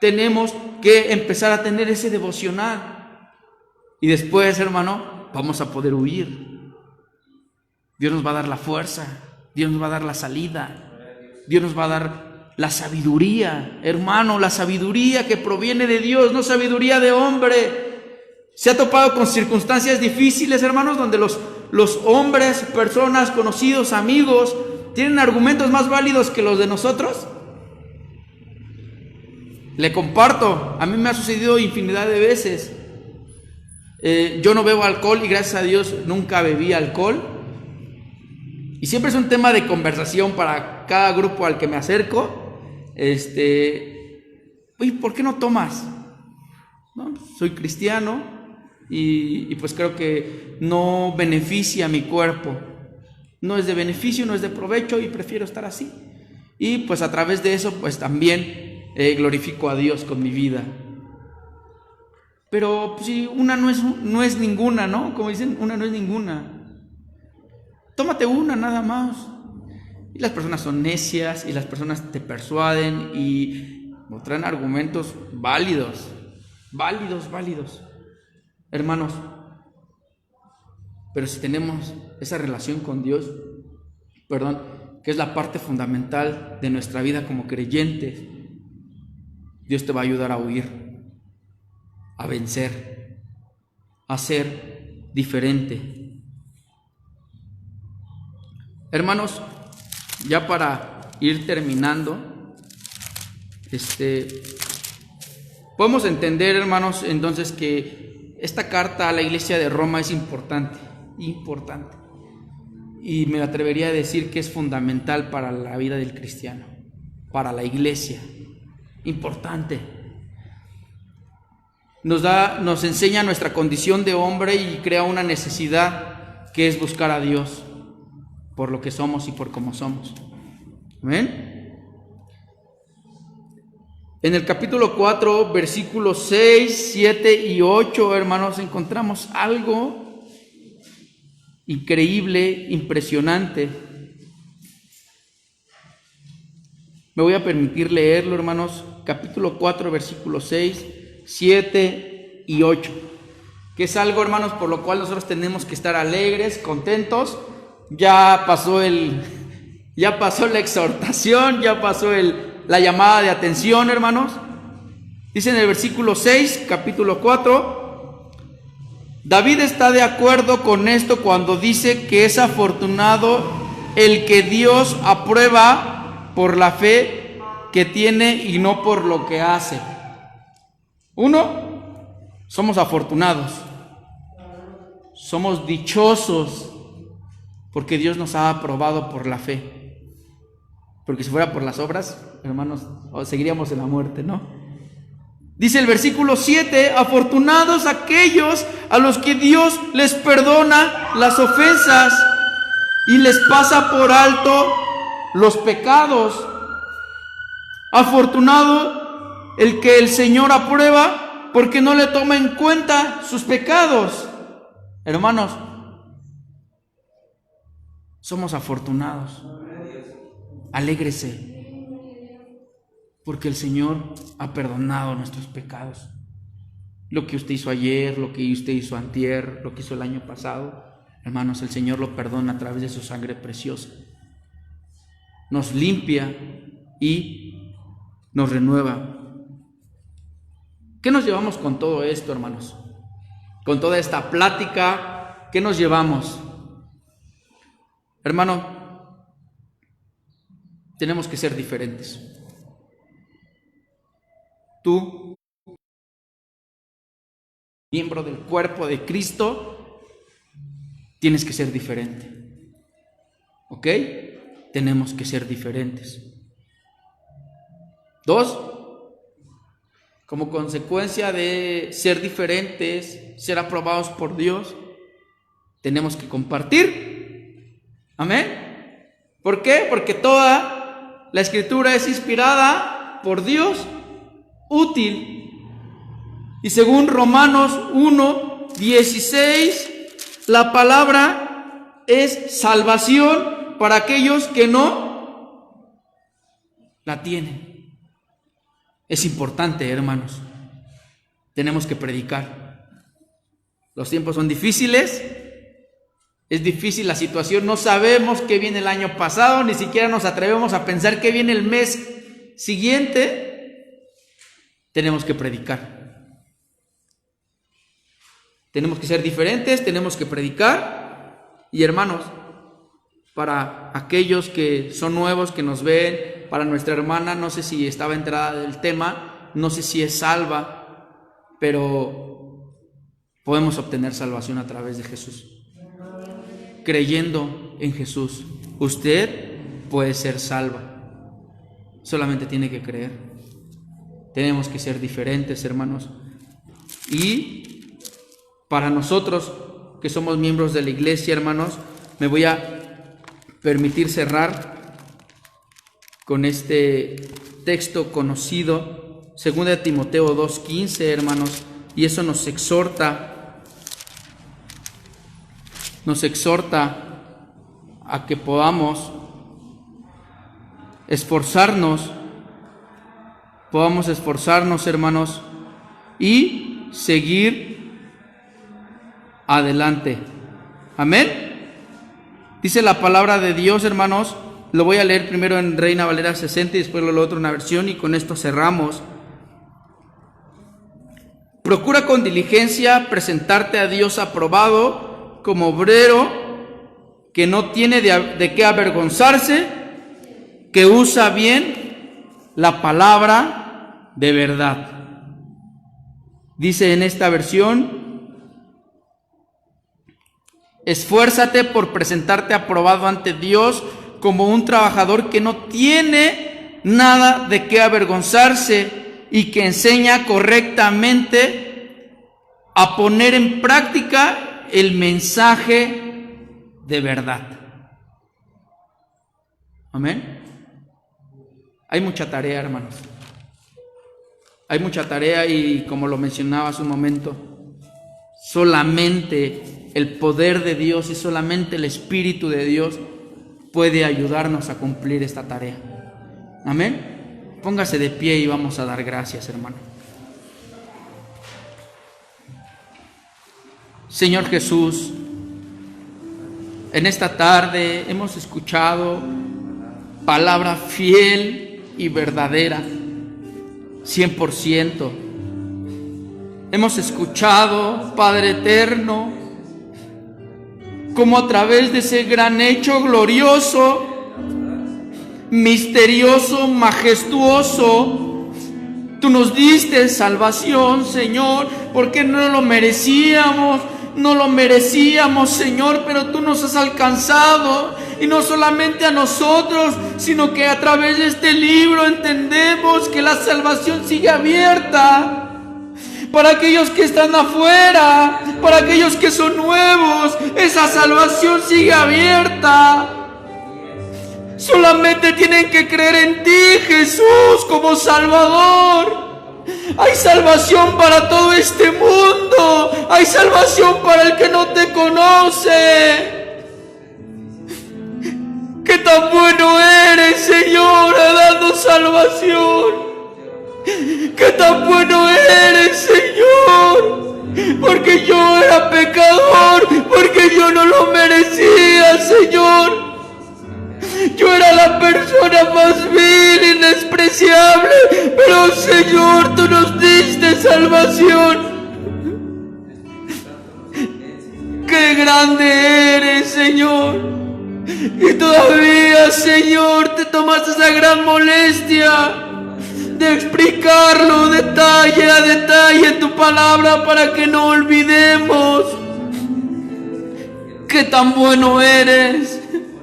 Tenemos que empezar a tener ese devocional. Y después, hermano, vamos a poder huir. Dios nos va a dar la fuerza, Dios nos va a dar la salida, Dios nos va a dar la sabiduría, hermano, la sabiduría que proviene de Dios, no sabiduría de hombre. ¿Se ha topado con circunstancias difíciles, hermanos, donde los hombres, personas, conocidos, amigos, tienen argumentos más válidos que los de nosotros? Le comparto, a mí me ha sucedido infinidad de veces. Yo no bebo alcohol y gracias a Dios nunca bebí alcohol. Y siempre es un tema de conversación para cada grupo al que me acerco. Oye, ¿por qué no tomas? No, soy cristiano y pues creo que no beneficia a mi cuerpo. No es de beneficio, no es de provecho y prefiero estar así. Y pues a través de eso pues también glorifico a Dios con mi vida. Pero pues, si una no es ninguna, ¿no? Como dicen, una no es ninguna. Tómate una nada más. Y las personas son necias y las personas te persuaden y traen argumentos válidos. Hermanos, pero si tenemos esa relación con Dios, que es la parte fundamental de nuestra vida como creyentes, Dios te va a ayudar a huir, a vencer, a ser diferente. Hermanos, ya para ir terminando, podemos entender, hermanos, entonces que esta carta a la iglesia de Roma es importante, y me atrevería a decir que es fundamental para la vida del cristiano, para la iglesia, importante. Nos enseña nuestra condición de hombre y crea una necesidad que es buscar a Dios por lo que somos y por cómo somos. ¿Amén? En el capítulo 4, versículos 6, 7 y 8, hermanos, encontramos algo increíble, impresionante. Me voy a permitir leerlo, hermanos. Capítulo 4, versículos 6, 7 y 8. Que es algo, hermanos, por lo cual nosotros tenemos que estar alegres, contentos. Ya pasó la exhortación, ya pasó la llamada de atención, hermanos. Dice en el versículo 6, capítulo 4, David está de acuerdo con esto cuando dice que es afortunado el que Dios aprueba por la fe que tiene y no por lo que hace. Somos afortunados, somos dichosos porque Dios nos ha aprobado por la fe. Porque si fuera por las obras, hermanos, seguiríamos en la muerte, ¿no? Dice el versículo 7, afortunados aquellos a los que Dios les perdona las ofensas y les pasa por alto los pecados. Afortunado el que el Señor aprueba porque no le toma en cuenta sus pecados. Hermanos, somos afortunados. Alégrese, porque el Señor ha perdonado nuestros pecados. Lo que usted hizo ayer, lo que usted hizo antier, lo que hizo el año pasado, hermanos, el Señor lo perdona a través de su sangre preciosa. Nos limpia y nos renueva. ¿Qué nos llevamos con todo esto, hermanos? Con toda esta plática, ¿qué nos llevamos? Hermano, tenemos que ser diferentes. Tú, miembro del cuerpo de Cristo, tienes que ser diferente. ¿Ok? Tenemos que ser diferentes. 2, como consecuencia de ser diferentes, ser aprobados por Dios, tenemos que compartir. Amén. ¿Por qué? Porque toda la Escritura es inspirada por Dios, útil. Y según Romanos 1:16, la palabra es salvación para aquellos que no la tienen. Es importante, hermanos. Tenemos que predicar. Los tiempos son difíciles. Es difícil la situación. No sabemos qué viene el año pasado. Ni siquiera nos atrevemos a pensar qué viene el mes siguiente. Tenemos que predicar. Tenemos que ser diferentes. Tenemos que predicar. Y hermanos, para aquellos que son nuevos, que nos ven, para nuestra hermana, no sé si estaba enterada del tema, no sé si es salva, pero podemos obtener salvación a través de Jesús. Creyendo en Jesús, usted puede ser salva. Solamente tiene que creer. Tenemos que ser diferentes, hermanos. Y para nosotros que somos miembros de la iglesia, hermanos, me voy a permitir cerrar con este texto conocido, 2 Timoteo 2:15, hermanos, y eso nos exhorta a que podamos esforzarnos, hermanos, y seguir adelante. Amén. Dice la palabra de Dios, hermanos. Lo voy a leer primero en Reina Valera 60 y después lo otro en una versión, y con esto cerramos. Procura con diligencia presentarte a Dios aprobado, como obrero que no tiene de qué avergonzarse, que usa bien la palabra de verdad. Dice en esta versión: esfuérzate por presentarte aprobado ante Dios como un trabajador que no tiene nada de qué avergonzarse y que enseña correctamente a poner en práctica el mensaje de verdad. Amén. Hay mucha tarea, hermanos. Hay mucha tarea, y como lo mencionaba hace un momento, solamente el poder de Dios y solamente el Espíritu de Dios puede ayudarnos a cumplir esta tarea. Amén. Póngase de pie y vamos a dar gracias, hermano. Señor Jesús, en esta tarde hemos escuchado palabra fiel y verdadera, 100%. Hemos escuchado, Padre eterno, como a través de ese gran hecho glorioso, misterioso, majestuoso, tú nos diste salvación, Señor, porque no lo merecíamos, Señor, pero tú nos has alcanzado, y no solamente a nosotros, sino que a través de este libro entendemos que la salvación sigue abierta para aquellos que están afuera, para aquellos que son nuevos. Esa salvación sigue abierta. Solamente tienen que creer en ti, Jesús, como Salvador. Hay salvación para todo este mundo. Hay salvación para el que no te conoce. ¡Qué tan bueno eres, Señor, dando salvación! ¡Qué tan bueno eres, Señor! Porque yo era pecador, porque yo no lo merecía, Señor. Yo era la persona más vil y despreciable, pero, Señor, tú nos diste salvación. ¡Qué grande eres, Señor! Y todavía, Señor, te tomaste esa gran molestia de explicarlo detalle a detalle en tu palabra para que no olvidemos. qué tan bueno eres,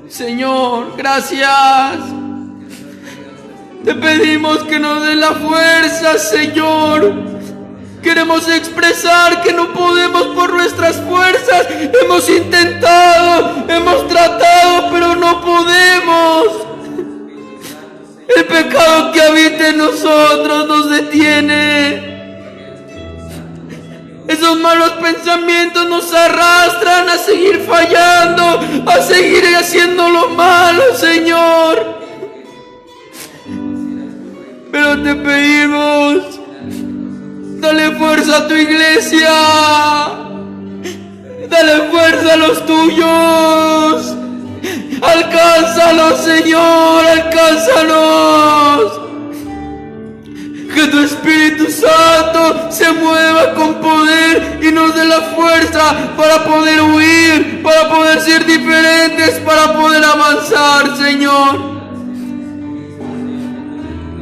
Señor. Gracias. Te pedimos que nos des la fuerza, Señor. Queremos expresar que no podemos por nuestras fuerzas. Hemos intentado, hemos tratado, pero no podemos. El pecado que habita en nosotros nos detiene. Esos malos pensamientos nos arrastran a seguir fallando, a seguir haciendo lo malo, Señor. Pero te pedimos, dale fuerza a tu iglesia, dale fuerza a los tuyos. Alcánzalos, Señor, alcánzalos. Que tu Espíritu Santo se mueva con poder y nos dé la fuerza para poder huir, para poder ser diferentes, para poder avanzar, Señor.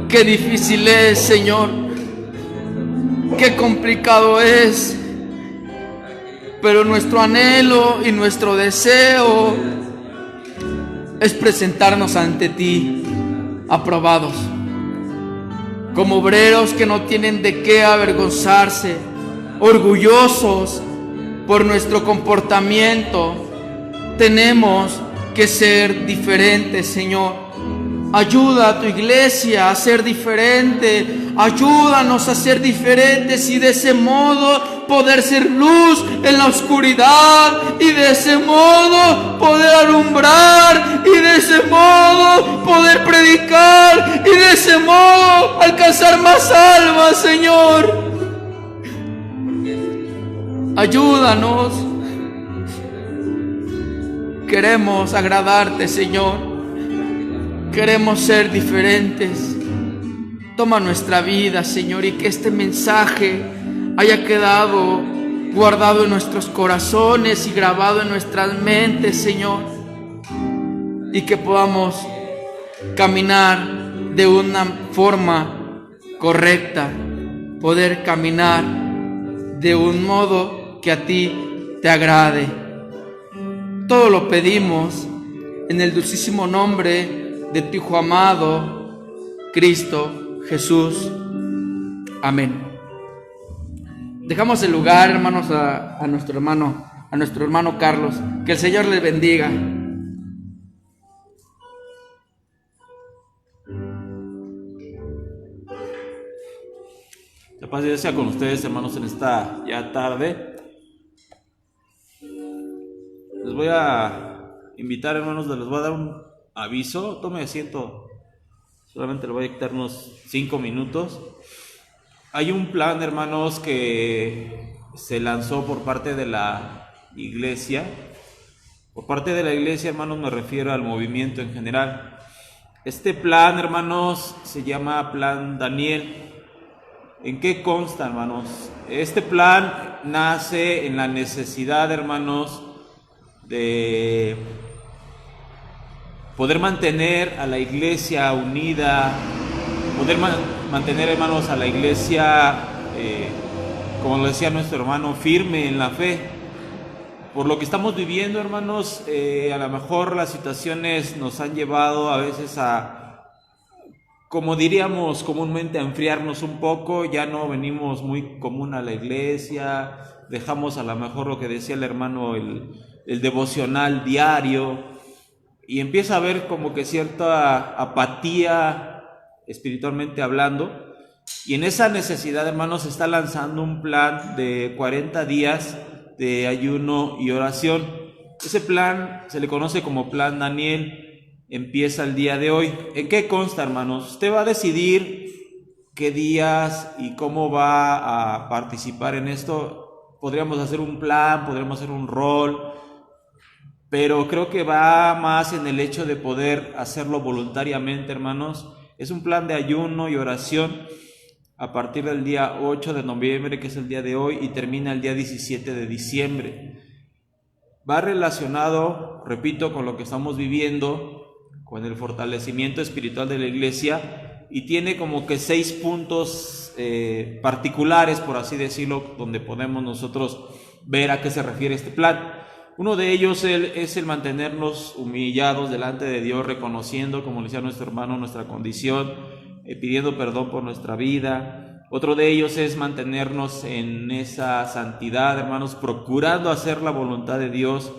Qué difícil es, Señor. Qué complicado es. Pero nuestro anhelo y nuestro deseo es presentarnos ante ti aprobados, como obreros que no tienen de qué avergonzarse, orgullosos por nuestro comportamiento. Tenemos que ser diferentes, Señor. Ayuda a tu iglesia a ser diferente. Ayúdanos a ser diferentes y de ese modo poder ser luz en la oscuridad, y de ese modo poder alumbrar, y de ese modo poder predicar, y de ese modo alcanzar más almas, Señor. Ayúdanos. Queremos agradarte, Señor. Queremos ser diferentes. Toma nuestra vida, Señor, y que este mensaje haya quedado guardado en nuestros corazones y grabado en nuestras mentes, Señor, y que podamos caminar de una forma correcta, poder caminar de un modo que a ti te agrade. Todo lo pedimos en el dulcísimo nombre de tu Hijo amado, Cristo Jesús. Amén. Dejamos el lugar, hermanos, a nuestro hermano Carlos. Que el Señor les bendiga. La paz de Dios sea con ustedes, hermanos, en esta ya tarde. Les voy a invitar, hermanos, les voy a dar un aviso. Tome asiento. Solamente le voy a dictar unos 5 minutos. Hay un plan, hermanos, que se lanzó por parte de la iglesia. Por parte de la iglesia, hermanos, me refiero al movimiento en general. Este plan, hermanos, se llama Plan Daniel. ¿En qué consta, hermanos? Este plan nace en la necesidad, hermanos, de poder mantener a la iglesia unida, poder mantener, hermanos, a la iglesia, como lo decía nuestro hermano, firme en la fe. Por lo que estamos viviendo, hermanos, a lo mejor las situaciones nos han llevado a veces a, como diríamos comúnmente, a enfriarnos un poco. Ya no venimos muy común a la iglesia, dejamos a lo mejor lo que decía el hermano, el devocional diario, y empieza a haber como que cierta apatía espiritualmente hablando, y en esa necesidad, hermanos, se está lanzando un plan de 40 días de ayuno y oración. Ese plan se le conoce como Plan Daniel, empieza el día de hoy. ¿En qué consta, hermanos? Usted va a decidir qué días y cómo va a participar en esto. Podríamos hacer un plan, podríamos hacer un rol, pero creo que va más en el hecho de poder hacerlo voluntariamente, hermanos. Es un plan de ayuno y oración a partir del día 8 de noviembre, que es el día de hoy, y termina el día 17 de diciembre. Va relacionado, repito, con lo que estamos viviendo, con el fortalecimiento espiritual de la iglesia, y tiene como que 6 puntos particulares, por así decirlo, donde podemos nosotros ver a qué se refiere este plan. Uno de ellos es el mantenernos humillados delante de Dios, reconociendo, como le decía nuestro hermano, nuestra condición, pidiendo perdón por nuestra vida. Otro de ellos es mantenernos en esa santidad, hermanos, procurando hacer la voluntad de Dios,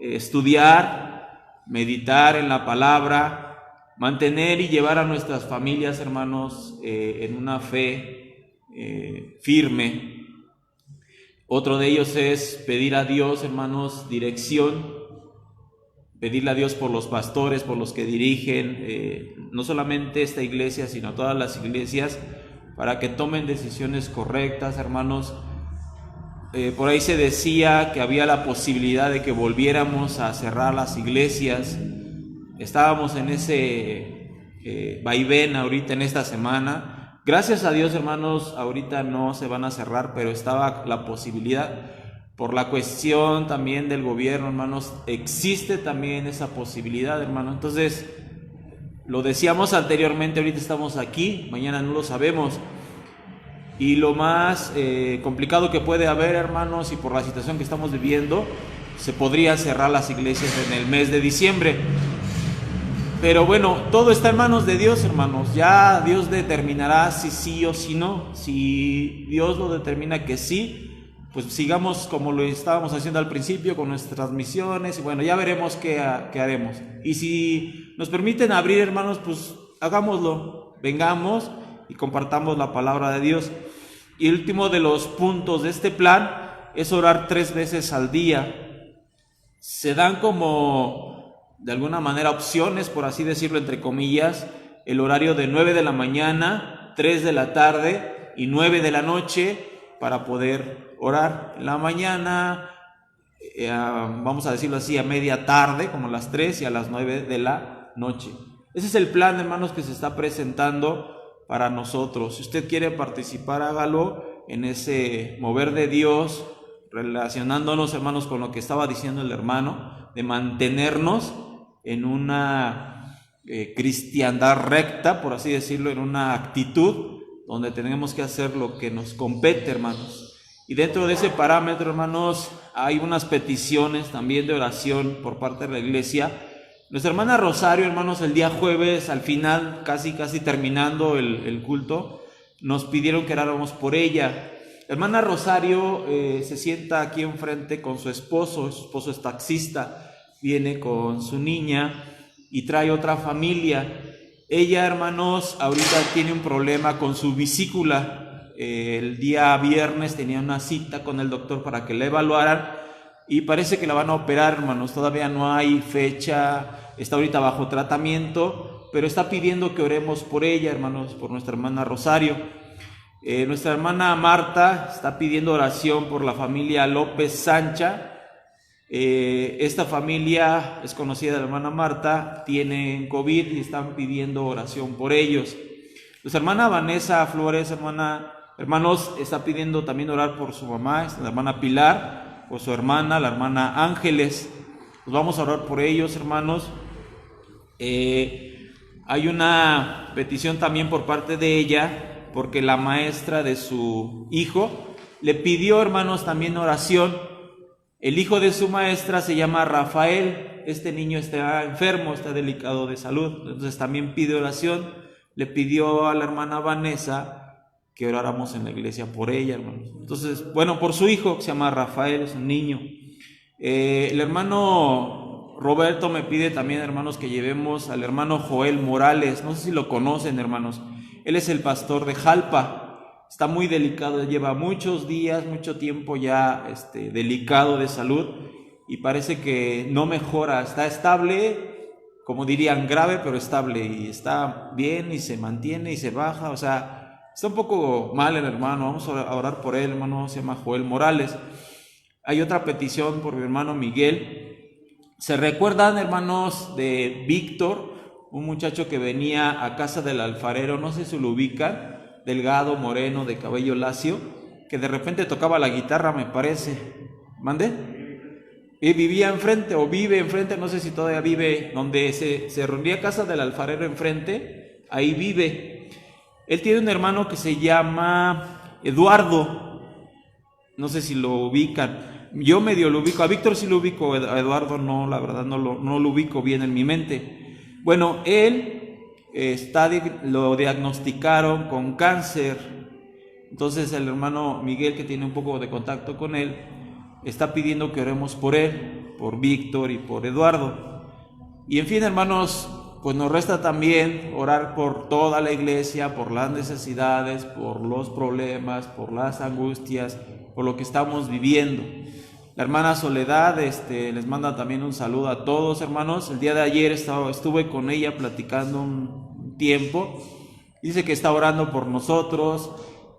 estudiar, meditar en la palabra, mantener y llevar a nuestras familias, hermanos, en una fe firme. Otro de ellos es pedir a Dios, hermanos, dirección, pedirle a Dios por los pastores, por los que dirigen, no solamente esta iglesia, sino todas las iglesias, para que tomen decisiones correctas, hermanos. Por ahí se decía que había la posibilidad de que volviéramos a cerrar las iglesias. Estábamos en ese vaivén ahorita en esta semana. Gracias a Dios, hermanos, ahorita no se van a cerrar, pero estaba la posibilidad. Por la cuestión también del gobierno, hermanos, existe también esa posibilidad, hermano. Entonces, lo decíamos anteriormente, ahorita estamos aquí, mañana no lo sabemos. Y lo más complicado que puede haber, hermanos, y por la situación que estamos viviendo, se podría cerrar las iglesias en el mes de diciembre. Pero bueno, todo está en manos de Dios, hermanos. Ya Dios determinará si sí o si no. Si Dios lo determina que sí, pues sigamos como lo estábamos haciendo al principio con nuestras transmisiones. Y bueno, ya veremos qué haremos. Y si nos permiten abrir, hermanos, pues hagámoslo. Vengamos y compartamos la palabra de Dios. Y el último de los puntos de este plan es orar 3 veces al día. Se dan como, de alguna manera, opciones, por así decirlo, entre comillas, el horario de 9 de la mañana, 3 de la tarde y 9 de la noche para poder orar. En la mañana, vamos a decirlo así, a media tarde, como a las 3 y a las 9 de la noche. Ese es el plan, hermanos, que se está presentando para nosotros. Si usted quiere participar, hágalo en ese mover de Dios, relacionándonos, hermanos, con lo que estaba diciendo el hermano, de mantenernos en una cristiandad recta, por así decirlo, en una actitud donde tenemos que hacer lo que nos compete, hermanos. Y dentro de ese parámetro, hermanos, hay unas peticiones también de oración por parte de la iglesia. Nuestra hermana Rosario, hermanos, el día jueves, al final, casi terminando el culto, nos pidieron que oráramos por ella. La hermana Rosario se sienta aquí enfrente con su esposo es taxista, viene con su niña y trae otra familia. Ella, hermanos, ahorita tiene un problema con su vesícula. El día viernes tenía una cita con el doctor para que la evaluaran y parece que la van a operar, hermanos. Todavía no hay fecha, está ahorita bajo tratamiento, pero está pidiendo que oremos por ella, hermanos, por nuestra hermana Rosario. Nuestra hermana Marta está pidiendo oración por la familia López Sancha. Esta familia es conocida de la hermana Marta, tienen COVID y están pidiendo oración por ellos. Nuestra hermana Vanessa Flores, hermanos, está pidiendo también orar por su mamá, la hermana Pilar, por su hermana, la hermana Ángeles. Pues vamos a orar por ellos, hermanos. Hay una petición también por parte de ella, porque la maestra de su hijo le pidió, hermanos, también oración. El hijo de su maestra se llama Rafael. Este niño está enfermo, está delicado de salud, entonces también pide oración. Le pidió a la hermana Vanessa que oráramos en la iglesia por ella, hermanos. Entonces, bueno, por su hijo, que se llama Rafael, es un niño. El hermano Roberto me pide también, hermanos, que llevemos al hermano Joel Morales. No sé si lo conocen, hermanos. Él es el pastor de Jalpa. Está muy delicado, lleva muchos días, mucho tiempo ya delicado de salud y parece que no mejora. Está estable, como dirían, grave, pero estable, y está bien y se mantiene y se baja. O sea, está un poco mal el hermano. Vamos a orar por él, hermano. Se llama Joel Morales. Hay otra petición por mi hermano Miguel. ¿Se recuerdan, hermanos, de Víctor, un muchacho que venía a casa del alfarero? No sé si lo ubican. Delgado, moreno, de cabello lacio, que de repente tocaba la guitarra, me parece. ¿Mande? Y vivía enfrente, o vive enfrente, no sé si todavía vive, donde se reunía casa del alfarero enfrente, ahí vive. Él tiene un hermano que se llama Eduardo, no sé si lo ubican. Yo medio lo ubico, a Víctor sí lo ubico, a Eduardo no, la verdad no lo ubico bien en mi mente. Bueno, él lo diagnosticaron con cáncer. Entonces el hermano Miguel, que tiene un poco de contacto con él, está pidiendo que oremos por él, por Víctor y por Eduardo. Y en fin, hermanos, pues nos resta también orar por toda la iglesia, por las necesidades, por los problemas, por las angustias, por lo que estamos viviendo. La hermana Soledad les manda también un saludo a todos, hermanos. El día de ayer estuve con ella platicando un tiempo. Dice que está orando por nosotros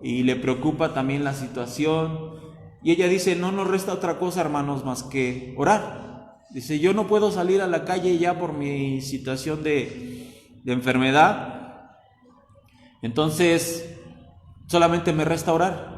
y le preocupa también la situación. Y ella dice, no nos resta otra cosa, hermanos, más que orar. Dice, yo no puedo salir a la calle ya por mi situación de enfermedad. Entonces, solamente me resta orar.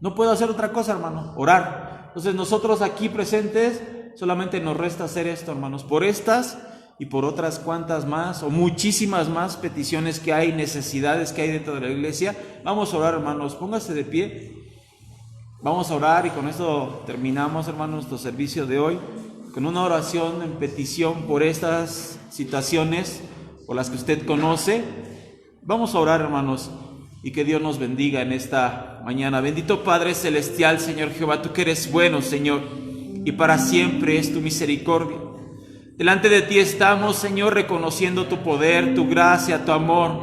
No puedo hacer otra cosa, hermano, orar. Entonces nosotros aquí presentes solamente nos resta hacer esto, hermanos, por estas y por otras cuantas más o muchísimas más peticiones que hay, necesidades que hay dentro de la iglesia. Vamos a orar, hermanos, póngase de pie. Vamos a orar y con esto terminamos, hermanos, nuestro servicio de hoy con una oración en petición por estas situaciones, por las que usted conoce. Vamos a orar, hermanos, y que Dios nos bendiga en esta mañana. Bendito Padre Celestial, Señor Jehová, tú que eres bueno, Señor, y para siempre es tu misericordia. Delante de ti estamos, Señor, reconociendo tu poder, tu gracia, tu amor,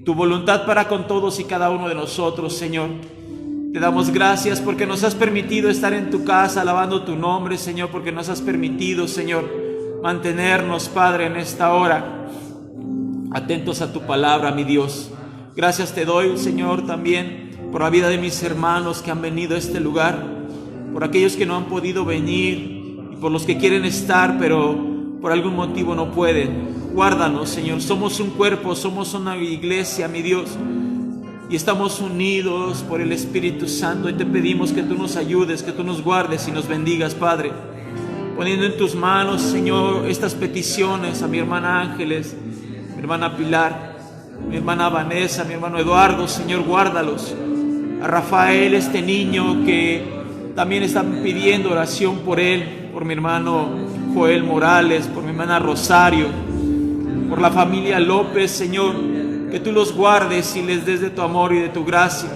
tu voluntad para con todos y cada uno de nosotros, Señor. Te damos gracias porque nos has permitido estar en tu casa alabando tu nombre, Señor, porque nos has permitido, Señor, mantenernos, Padre, en esta hora, atentos a tu palabra, mi Dios. Gracias te doy, Señor, también por la vida de mis hermanos que han venido a este lugar, por aquellos que no han podido venir y por los que quieren estar, pero por algún motivo no pueden. Guárdanos, Señor. Somos un cuerpo, somos una iglesia, mi Dios, y estamos unidos por el Espíritu Santo y te pedimos que tú nos ayudes, que tú nos guardes y nos bendigas, Padre. Poniendo en tus manos, Señor, estas peticiones a mi hermana Ángeles, mi hermana Pilar, mi hermana Vanessa, mi hermano Eduardo, Señor, guárdalos. A Rafael, este niño que también están pidiendo oración por él, por mi hermano Joel Morales, por mi hermana Rosario, por la familia López, Señor, que tú los guardes y les des de tu amor y de tu gracia.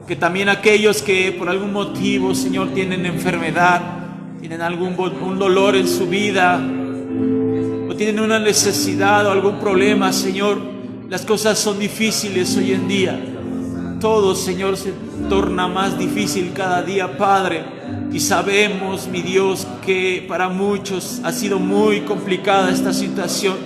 Que también aquellos que por algún motivo, Señor, tienen enfermedad, tienen un dolor en su vida, o tienen una necesidad o algún problema, Señor. Las cosas son difíciles hoy en día. Todo, Señor, se torna más difícil cada día, Padre. Y sabemos, mi Dios, que para muchos ha sido muy complicada esta situación.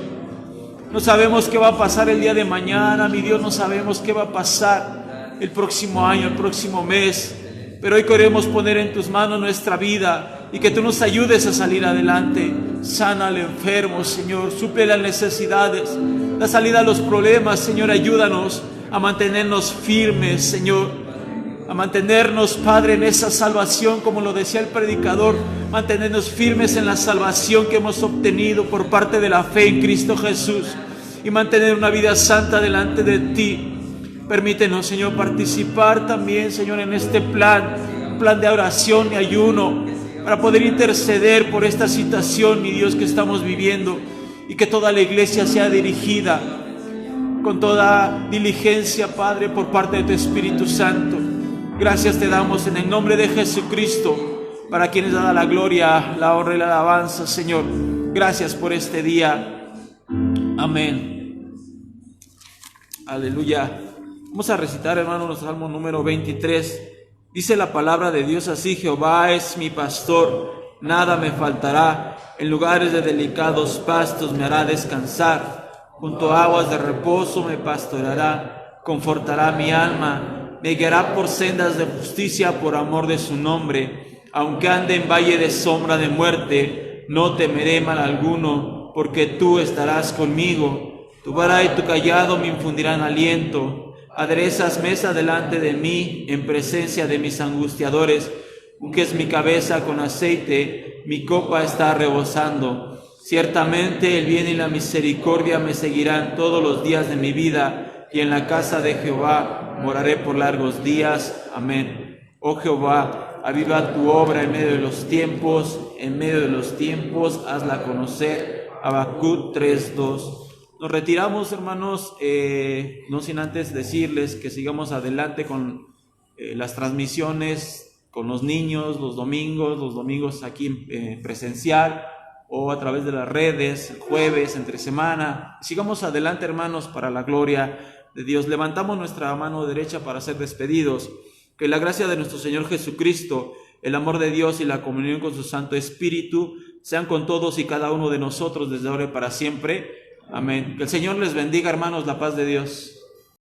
No sabemos qué va a pasar el día de mañana, mi Dios. No sabemos qué va a pasar el próximo año, el próximo mes. Pero hoy queremos poner en tus manos nuestra vida y que tú nos ayudes a salir adelante. Sana al enfermo, Señor. Suple las necesidades, la salida a los problemas, Señor. Ayúdanos a mantenernos firmes, Señor. A mantenernos, Padre, en esa salvación, como lo decía el predicador. Mantenernos firmes en la salvación que hemos obtenido por parte de la fe en Cristo Jesús. Y mantener una vida santa delante de ti. Permítenos, Señor, participar también, Señor, en este plan de oración y ayuno, para poder interceder por esta situación, mi Dios, que estamos viviendo, y que toda la iglesia sea dirigida con toda diligencia, Padre, por parte de tu Espíritu Santo. Gracias te damos en el nombre de Jesucristo, para quienes da la gloria, la honra y la alabanza, Señor. Gracias por este día. Amén. Aleluya. Vamos a recitar, hermano, el Salmo número 23. Dice la palabra de Dios así: Jehová es mi pastor, nada me faltará. En lugares de delicados pastos me hará descansar. Junto a aguas de reposo me pastoreará. Confortará mi alma. Me guiará por sendas de justicia por amor de su nombre. Aunque ande en valle de sombra de muerte, no temeré mal alguno, porque tú estarás conmigo. Tu vara y tu cayado me infundirán aliento. Aderezas mesa delante de mí, en presencia de mis angustiadores. Unges mi cabeza con aceite, mi copa está rebosando. Ciertamente el bien y la misericordia me seguirán todos los días de mi vida, y en la casa de Jehová moraré por largos días. Amén. Oh Jehová, Aviva tu obra en medio de los tiempos, hazla conocer. Habacuc 3:2. Nos retiramos, hermanos, no sin antes decirles que sigamos adelante con las transmisiones con los niños, los domingos aquí presencial o a través de las redes, el jueves, entre semana. Sigamos adelante, hermanos, para la gloria de Dios. Levantamos nuestra mano derecha para ser despedidos. Que la gracia de nuestro Señor Jesucristo, el amor de Dios y la comunión con su Santo Espíritu sean con todos y cada uno de nosotros desde ahora y para siempre. Amén. Que el Señor les bendiga, hermanos, la paz de Dios.